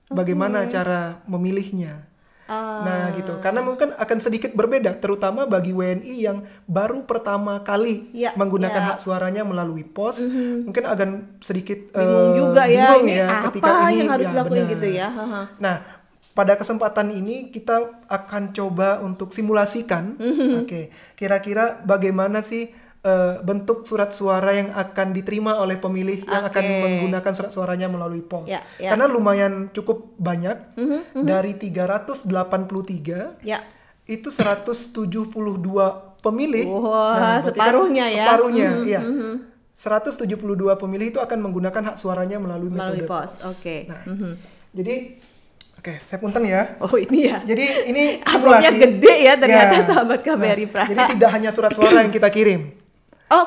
Bagaimana cara memilihnya. Nah gitu, karena mungkin akan sedikit berbeda, terutama bagi WNI yang baru pertama kali menggunakan hak suaranya melalui pos, mungkin akan sedikit bingung juga ya, ini ketika apa yang harus dilakukan gitu ya. Nah, pada kesempatan ini kita akan coba untuk simulasikan, kira-kira bagaimana sih bentuk surat suara yang akan diterima oleh pemilih yang akan menggunakan surat suaranya melalui pos. Karena lumayan cukup banyak, dari 383 itu 172 pemilih. Separuhnya ya. Separuhnya, 172 pemilih itu akan menggunakan hak suaranya melalui metode pos. Jadi saya punten ya. Ini ya. Jadi ini amplopnya gede ya ternyata sahabat KBRI Praha. Jadi tidak hanya surat suara yang kita kirim.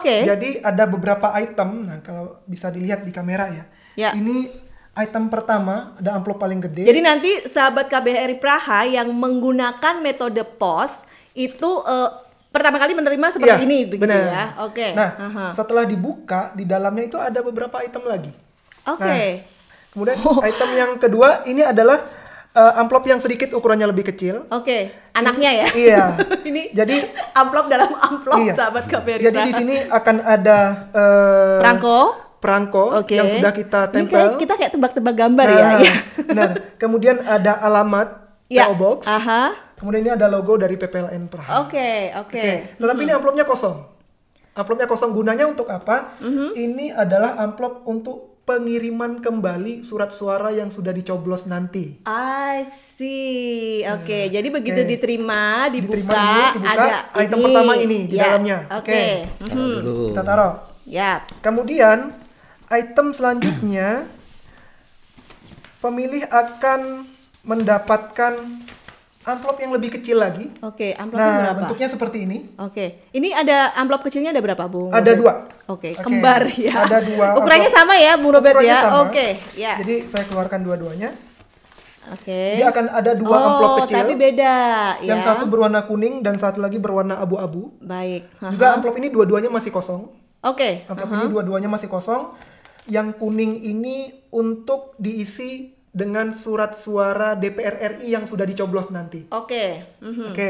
Jadi ada beberapa item. Nah, kalau bisa dilihat di kamera ya. Ini item pertama ada amplop paling gede. Jadi nanti sahabat KBRI Praha yang menggunakan metode POS itu pertama kali menerima seperti ini begitu benar. ya. Oke. Nah, setelah dibuka di dalamnya itu ada beberapa item lagi. Oke. Nah, kemudian item yang kedua ini adalah amplop yang sedikit ukurannya lebih kecil. Oke, anaknya ya. Iya. Ini Jadi amplop dalam amplop iya. sahabat KBRI Jadi Praha. di sini akan ada perangko Oke. yang sudah kita Ini tempel. kita kayak tebak-tebak gambar ya. Nah, Ya. benar. Kemudian ada alamat Ya. PO Box. Aha. Kemudian ini ada logo dari PPLN Praha. Oke. Oke. Tetapi ini amplopnya kosong. Amplopnya kosong, gunanya untuk apa? Ini adalah amplop untuk pengiriman kembali surat suara yang sudah dicoblos nanti. I see. Oke, jadi begitu Oke. diterima, dibuka, Dibuka, ada item ini. pertama ini di Ya, dalamnya. Oke. Taruh dulu. Kita taruh. Ya. Kemudian item selanjutnya pemilih akan mendapatkan amplop yang lebih kecil lagi. Oke, amplopnya Nah, berapa? bentuknya seperti ini. Oke. Ini ada amplop kecilnya ada berapa, Bung? Ada Robert? 2. Oke, Oke. kembar ya. Ada 2. Ukurannya sama ya, Bung Robert Ukurannya ya. sama. Oke, ya. Jadi saya keluarkan dua-duanya. Oke. Dia akan ada 2 amplop kecil. Tapi beda ya. Yang satu berwarna kuning dan satu lagi berwarna abu-abu. Baik. Juga amplop ini dua-duanya masih kosong. Oke. Amplop ini dua-duanya masih kosong. Yang kuning ini untuk diisi dengan surat suara DPR RI yang sudah dicoblos nanti. Oke. Oke.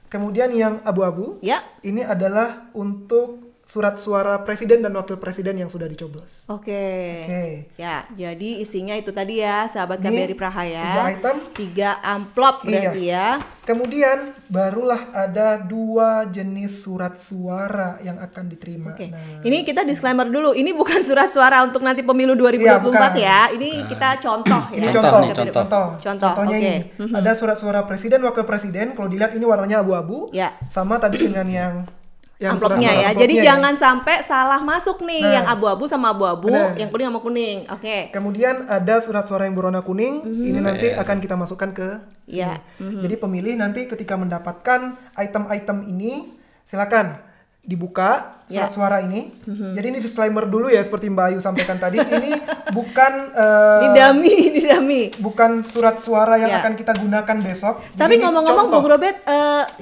Kemudian yang abu-abu Ya. ini adalah untuk surat suara presiden dan wakil presiden yang sudah dicoblos. Oke. Oke. Ya, jadi isinya itu tadi ya, sahabat Ini KBRI Praha ya. 3 item. 3 amplop berarti ya. Kemudian barulah ada 2 jenis surat suara yang akan diterima. Oke. Nah, Ini kita disclaimer dulu. Ini bukan surat suara untuk nanti pemilu 2024 bukan. ya. Ini kita contoh ya. ini Contoh contoh, nih, contoh. Contoh, Contohnya oke. ini. Ada surat suara presiden, wakil presiden. Kalau dilihat ini warnanya abu-abu. Ya. Sama tadi dengan yang Amplopnya surat-surat ya. amplopnya Jadi ya. jangan sampai salah masuk nih Nah. yang abu-abu sama abu-abu, Benar. yang kuning sama kuning. Oke. Kemudian ada surat suara yang berwarna kuning. Ini nanti akan kita masukkan ke sini. Ya. Jadi pemilih nanti ketika mendapatkan item-item ini, silakan dibuka surat Ya. suara ini. Jadi ini disclaimer dulu ya, seperti Mbak Ayu sampaikan tadi. Ini bukan Ini dami. bukan surat suara yang Ya. akan kita gunakan besok. Tapi Jadi ini ngomong-ngomong contoh. Bung Robert,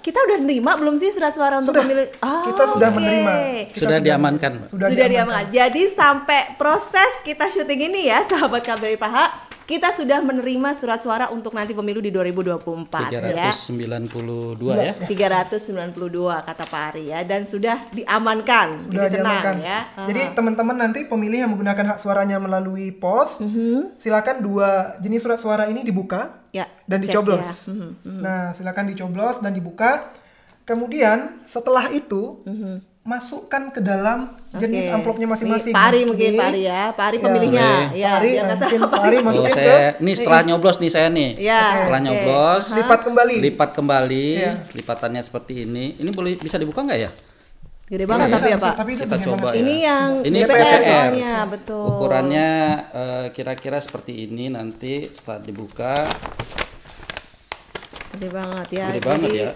kita udah nerima belum sih surat suara untuk Sudah. pemilih? Kita sudah oke. menerima. Sudah diamankan. Sudah diamankan. Jadi sampai proses kita syuting ini ya, sahabat KBRI Praha, kita sudah menerima surat suara untuk nanti pemilu di 2024 ya. 392 ya. 392 kata Pak Ari ya, dan sudah diamankan. Sudah Jadi tenang diamankan. ya. Jadi teman-teman nanti pemilih yang menggunakan hak suaranya melalui pos, silakan 2 jenis surat suara ini dibuka Ya, dan cek dicoblos. ya. Nah, silakan dicoblos dan dibuka. Kemudian setelah itu masukkan ke dalam jenis Oke. amplopnya masing-masing. Nih, Pak Ari mungkin, Ini, Pak Ari ya. Pak Ari Ya. pemilihnya. Boleh. Ya, Pak Ari, biar nggak mungkin salah, Pak Ari Oh, masukin ke saya nih setelah nyoblos nih saya nih. Ya, Setelah oke. nyoblos, lipat kembali. lipat kembali, Iya. lipatannya seperti ini. Ini boleh bisa dibuka nggak ya? Gede banget tapi ya Pak. Tapi itu Kita gede coba banget. ya. Ini yang Ini DPR DPR. soalnya, betul. Ukurannya kira-kira seperti ini nanti saat dibuka. Gede banget ya. Gede banget Jadi ya.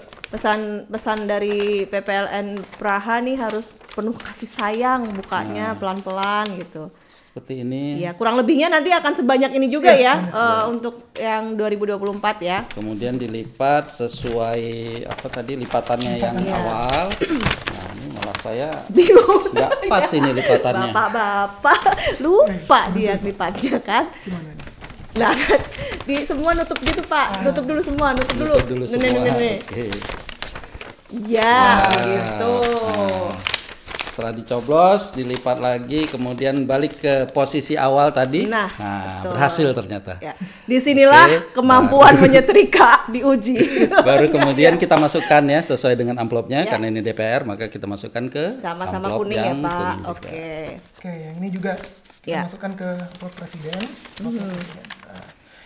pesan dari PPLN Praha nih harus penuh kasih sayang, bukanya pelan-pelan gitu. Seperti ini. Iya, kurang lebihnya nanti akan sebanyak ini juga ya untuk yang 2024 ya. Kemudian dilipat sesuai apa tadi lipatannya yang awal. Nah, ini malah saya Bingung. nggak pas ini lipatannya. Bapak-bapak lupa dia lipatnya kan. Gimana nih? Nah, kan di semua nutup gitu Pak. Nutup dulu semua, nutup dulu. Tutup dulu semua. Nenek. Oke. Ya, Wah. gitu. Nah, setelah dicoblos, dilipat lagi, kemudian balik ke posisi awal tadi. Nah, betul. berhasil ternyata. Ya. Disinilah Oke. kemampuan menyetrika diuji. Baru kemudian kita masukkan ya sesuai dengan amplopnya Ya. karena ini DPR maka kita masukkan ke Sama-sama amplop kuning ya yang Pak. kuning juga. Oke. Oke, yang ini juga kita Ya. masukkan ke amplop presiden.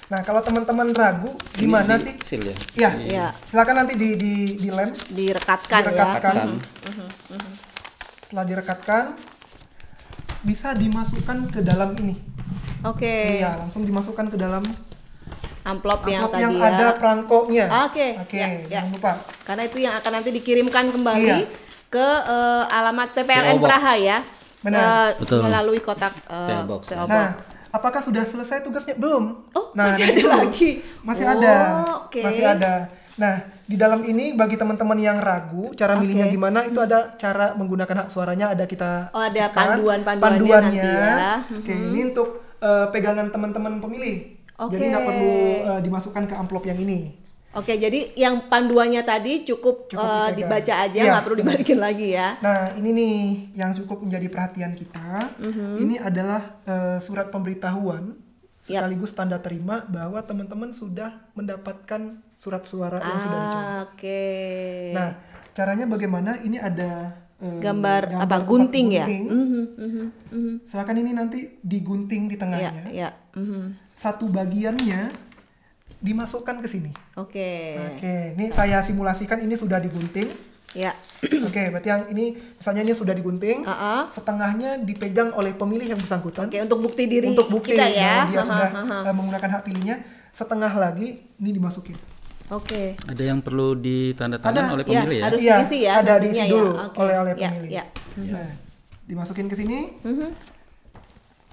Nah, kalau teman-teman ragu gimana Ini sih? Seal ya. Ya, Ya. silakan nanti di lem, Direkatkan ya. direkatkan. Rekatkan. Setelah direkatkan, bisa dimasukkan ke dalam ini. Oke. Iya, langsung dimasukkan ke dalam Amplop yang amplop tadi yang ya. ada perangkonya. Oke, Oke, ya, ya. jangan lupa. Karena itu yang akan nanti dikirimkan kembali Iya. ke alamat PPLN PO Box. Praha ya. Benar. Betul. melalui kotak PO Box. PO Nah, Box. apakah sudah selesai tugasnya? Belum. Oh, Nah, masih jadi ada belum. lagi. Masih Oh, ada. oke. Masih ada. Nah, di dalam ini bagi teman-teman yang ragu cara milihnya Oke. gimana, itu ada cara menggunakan hak suaranya, ada kita Oh, ada masukkan. panduannya nanti ya. Oke, ini untuk pegangan teman-teman pemilih. Oke. Jadi nggak perlu dimasukkan ke amplop yang ini. Oke, jadi yang panduannya tadi cukup, Cukup dipegang. dibaca aja, Iya, nggak perlu dibalikin lagi ya. Nah, ini nih yang cukup menjadi perhatian kita. Ini adalah surat pemberitahuan sekaligus tanda terima bahwa teman-teman sudah mendapatkan surat suara yang sudah dicoba. Oke. Nah, caranya bagaimana? Ini ada gambar apa tempat gunting ya? Silakan ini nanti digunting di Iya, tengahnya. iya. Satu bagiannya dimasukkan ke sini. Oke. Oke, ini saya simulasikan ini sudah digunting. Ya. Oke, berarti yang ini misalnya ini sudah digunting, setengahnya dipegang oleh pemilih yang bersangkutan. Oke, untuk bukti diri Untuk bukti kita ya. dia sudah menggunakan hak pilihnya, setengah lagi ini dimasukin. Oke. Ada yang perlu ditandatangan oleh Ya, pemilih ya? harus Iya, diisi ya. ada nantinya diisi ya. dulu Oke. oleh Ya, pemilih. ya. Nah, dimasukin ke sini,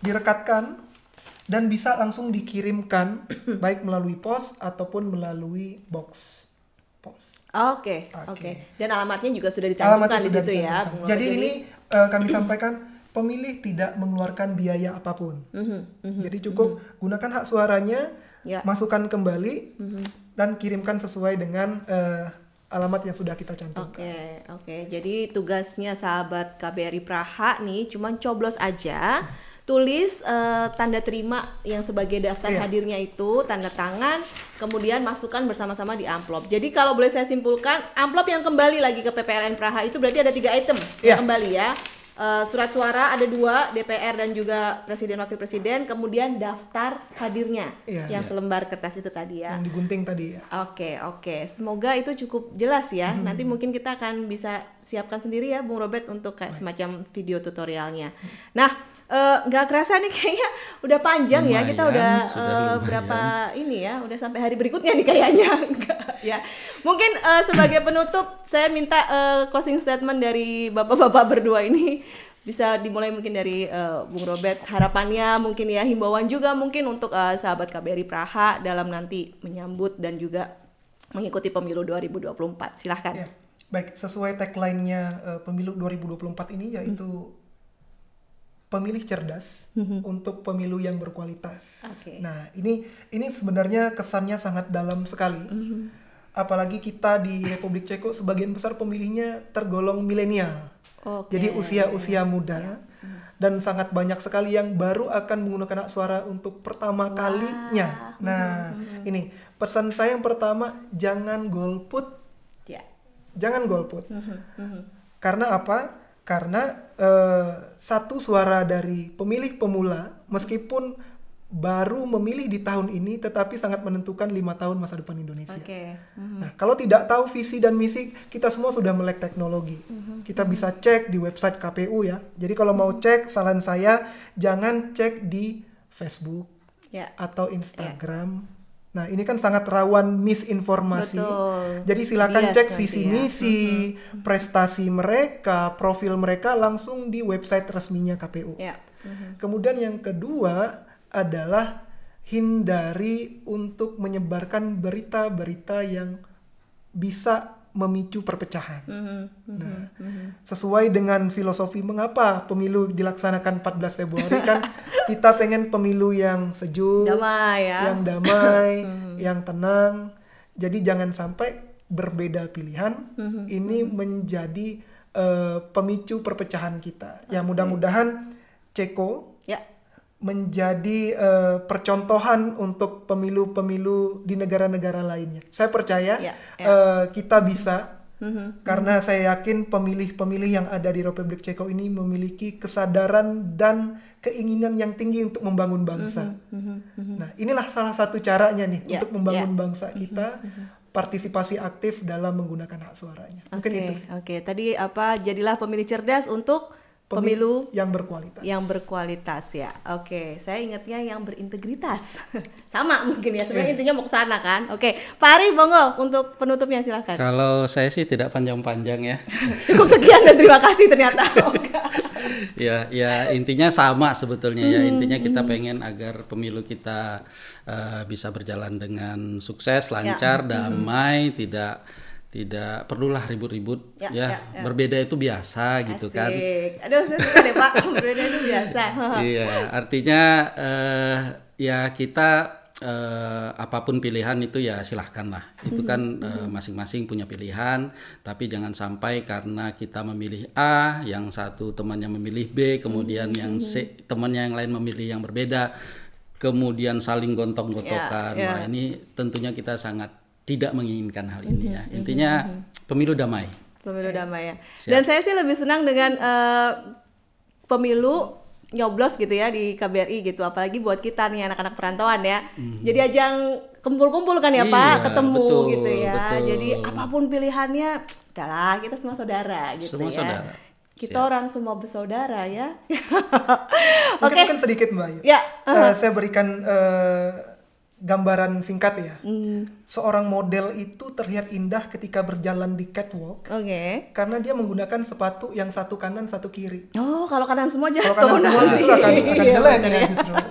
direkatkan dan bisa langsung dikirimkan baik melalui pos ataupun melalui box pos. Oke, Oke. oke. Dan alamatnya juga sudah dicantumkan Alamatnya di sudah situ ya. dicantumkan. Bung Robert. Jadi ini kami sampaikan pemilih tidak mengeluarkan biaya apapun. Jadi cukup gunakan hak suaranya, Ya. masukkan kembali dan kirimkan sesuai dengan alamat yang sudah kita cantumkan. Oke, oke. Jadi tugasnya sahabat KBRI Praha nih cuman coblos aja, tulis tanda terima yang sebagai daftar Iya. hadirnya itu, tanda tangan, kemudian masukkan bersama-sama di amplop. Jadi kalau boleh saya simpulkan, amplop yang kembali lagi ke PPLN Praha itu berarti ada 3 item Iya. yang kembali ya. Surat suara ada 2, DPR dan juga Presiden Wakil Presiden, kemudian daftar hadirnya Iya. yang selembar kertas itu tadi ya. Yang digunting tadi ya. Oke, oke. Semoga itu cukup jelas ya. Nanti mungkin kita akan bisa siapkan sendiri ya, Bung Robert, untuk kayak semacam video tutorialnya. Nah, nggak kerasa nih kayaknya udah panjang ya. Kita Lumayan, udah sudah lumayan. berapa ini ya, udah sampai hari berikutnya nih kayaknya. Enggak, ya. Mungkin sebagai penutup, saya minta closing statement dari bapak-bapak berdua ini. Bisa dimulai mungkin dari Bung Robert, harapannya mungkin ya, himbauan juga mungkin untuk sahabat KBRI Praha dalam nanti menyambut dan juga mengikuti pemilu 2024. Silahkan. Ya. Baik, sesuai tagline-nya pemilu 2024 ini yaitu pemilih cerdas untuk pemilu yang berkualitas. Oke. Nah, ini sebenarnya kesannya sangat dalam sekali. Apalagi kita di Republik Ceko sebagian besar pemilihnya tergolong milenial. Oke. Jadi usia muda dan sangat banyak sekali yang baru akan menggunakan hak suara untuk pertama kalinya. Nah, ini pesan saya yang pertama, jangan golput. Ya. Jangan golput. Karena apa? Karena satu suara dari pemilih pemula meskipun baru memilih di tahun ini tetapi sangat menentukan 5 tahun masa depan Indonesia. Oke. Nah, kalau tidak tahu visi dan misi, kita semua sudah melek teknologi. Kita bisa cek di website KPU ya. Jadi kalau mau cek, saran saya jangan cek di Facebook Ya. atau Instagram. Nah, ini kan sangat rawan misinformasi. Betul. Jadi silakan Bias cek nanti visi ya. misi, prestasi mereka, profil mereka langsung di website resminya KPU. Ya. Kemudian yang kedua adalah hindari untuk menyebarkan berita-berita yang bisa memicu perpecahan. Nah, sesuai dengan filosofi mengapa pemilu dilaksanakan 14 Februari kan kita pengen pemilu yang sejuk, Damai ya. yang damai, yang tenang. Jadi jangan sampai berbeda pilihan ini menjadi pemicu perpecahan kita. Ya mudah-mudahan Ceko Ya. menjadi percontohan untuk pemilu-pemilu di negara-negara lainnya. Saya percaya Ya, kita bisa, karena saya yakin pemilih-pemilih yang ada di Republik Ceko ini memiliki kesadaran dan keinginan yang tinggi untuk membangun bangsa. Nah, inilah salah satu caranya nih Ya, untuk membangun bangsa kita, partisipasi aktif dalam menggunakan hak suaranya. Mungkin itu sih. Oke. Tadi apa? Jadilah pemilih cerdas untuk pemilu yang berkualitas. Yang berkualitas ya. Oke, saya ingatnya yang berintegritas. Sama mungkin ya. Sebenarnya intinya mau ke sana kan. Oke, Pak Ari monggo untuk penutupnya silakan. Kalau saya sih tidak panjang-panjang ya. Cukup sekian dan terima kasih ternyata. Ya intinya sama sebetulnya ya. Intinya kita pengen agar pemilu kita bisa berjalan dengan sukses, lancar, damai, tidak perlulah ribut-ribut ya. Berbeda itu biasa gitu kan. Aduh, saya suka deh Pak, berbeda itu biasa. Iya, artinya ya kita apapun pilihan itu ya silahkan lah. Itu kan masing-masing punya pilihan, tapi jangan sampai karena kita memilih A, yang satu temannya memilih B, kemudian yang C, temannya yang lain memilih yang berbeda, kemudian saling gontok-gontokan. Nah, ini tentunya kita sangat tidak menginginkan hal ini ya. Intinya pemilu damai. Pemilu damai ya. Siap. Dan saya sih lebih senang dengan pemilu nyoblos gitu ya di KBRI gitu, apalagi buat kita nih anak-anak perantauan ya. Jadi ajang kumpul-kumpul kan ya Pak, ketemu betul, gitu ya. Betul. Jadi apapun pilihannya, udahlah kita semua saudara gitu semua ya. Saudara. Kita siap. Orang semua bersaudara ya. Mungkin sedikit Mbak Ayu. Ya. Saya berikan gambaran singkat ya. Seorang model itu terlihat indah ketika berjalan di catwalk. Karena dia menggunakan sepatu yang satu kanan satu kiri. Oh, kalau kanan semua jatuh. Kalau kanan semua justru akan jelek ya justru. Gitu.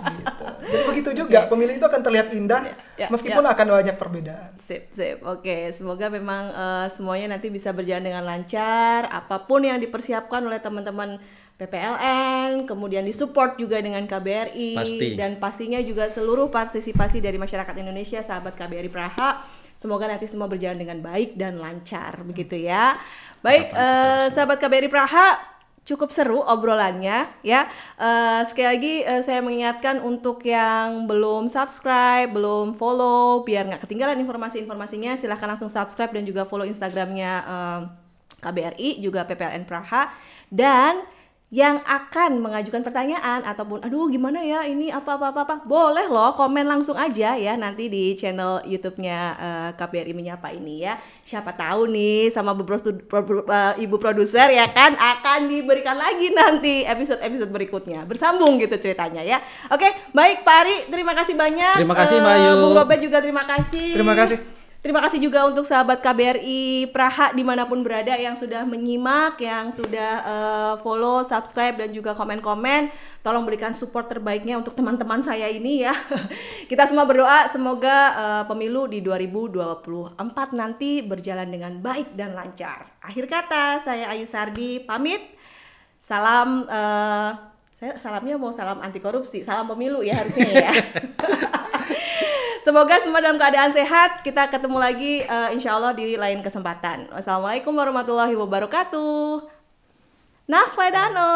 Jadi begitu juga pemilih itu akan terlihat indah meskipun akan banyak perbedaan. Sip. Oke, semoga memang semuanya nanti bisa berjalan dengan lancar. Apapun yang dipersiapkan oleh teman-teman PPLN, kemudian disupport juga dengan KBRI. Pasti. Dan pastinya juga seluruh partisipasi dari masyarakat Indonesia, sahabat KBRI Praha. Semoga nanti semua berjalan dengan baik dan lancar, begitu ya. Baik, sahabat KBRI Praha, cukup seru obrolannya ya. Sekali lagi saya mengingatkan untuk yang belum subscribe, belum follow, biar nggak ketinggalan informasinya, silahkan langsung subscribe dan juga follow Instagramnya KBRI, juga PPLN Praha. Dan yang akan mengajukan pertanyaan ataupun aduh gimana ya ini apa boleh loh komen langsung aja ya nanti di channel YouTube-nya KBRI Menyapa ini ya. Siapa tahu nih sama ibu produser ya kan akan diberikan lagi nanti episode berikutnya, bersambung gitu ceritanya ya. Oke, baik Pak Ari, terima kasih banyak. Terima kasih Mbak Ayu. Bung Robert juga terima kasih. Terima kasih. Terima kasih juga untuk sahabat KBRI Praha dimanapun berada yang sudah menyimak, yang sudah follow, subscribe, dan juga komen-komen. Tolong berikan support terbaiknya untuk teman-teman saya ini ya. Kita semua berdoa semoga pemilu di 2024 nanti berjalan dengan baik dan lancar. Akhir kata, saya Ayu Sardi pamit. Salam, saya salamnya mau salam anti korupsi, salam pemilu ya harusnya ya. Semoga semua dalam keadaan sehat. Kita ketemu lagi insya Allah di lain kesempatan. Wassalamualaikum warahmatullahi wabarakatuh. Nasledano.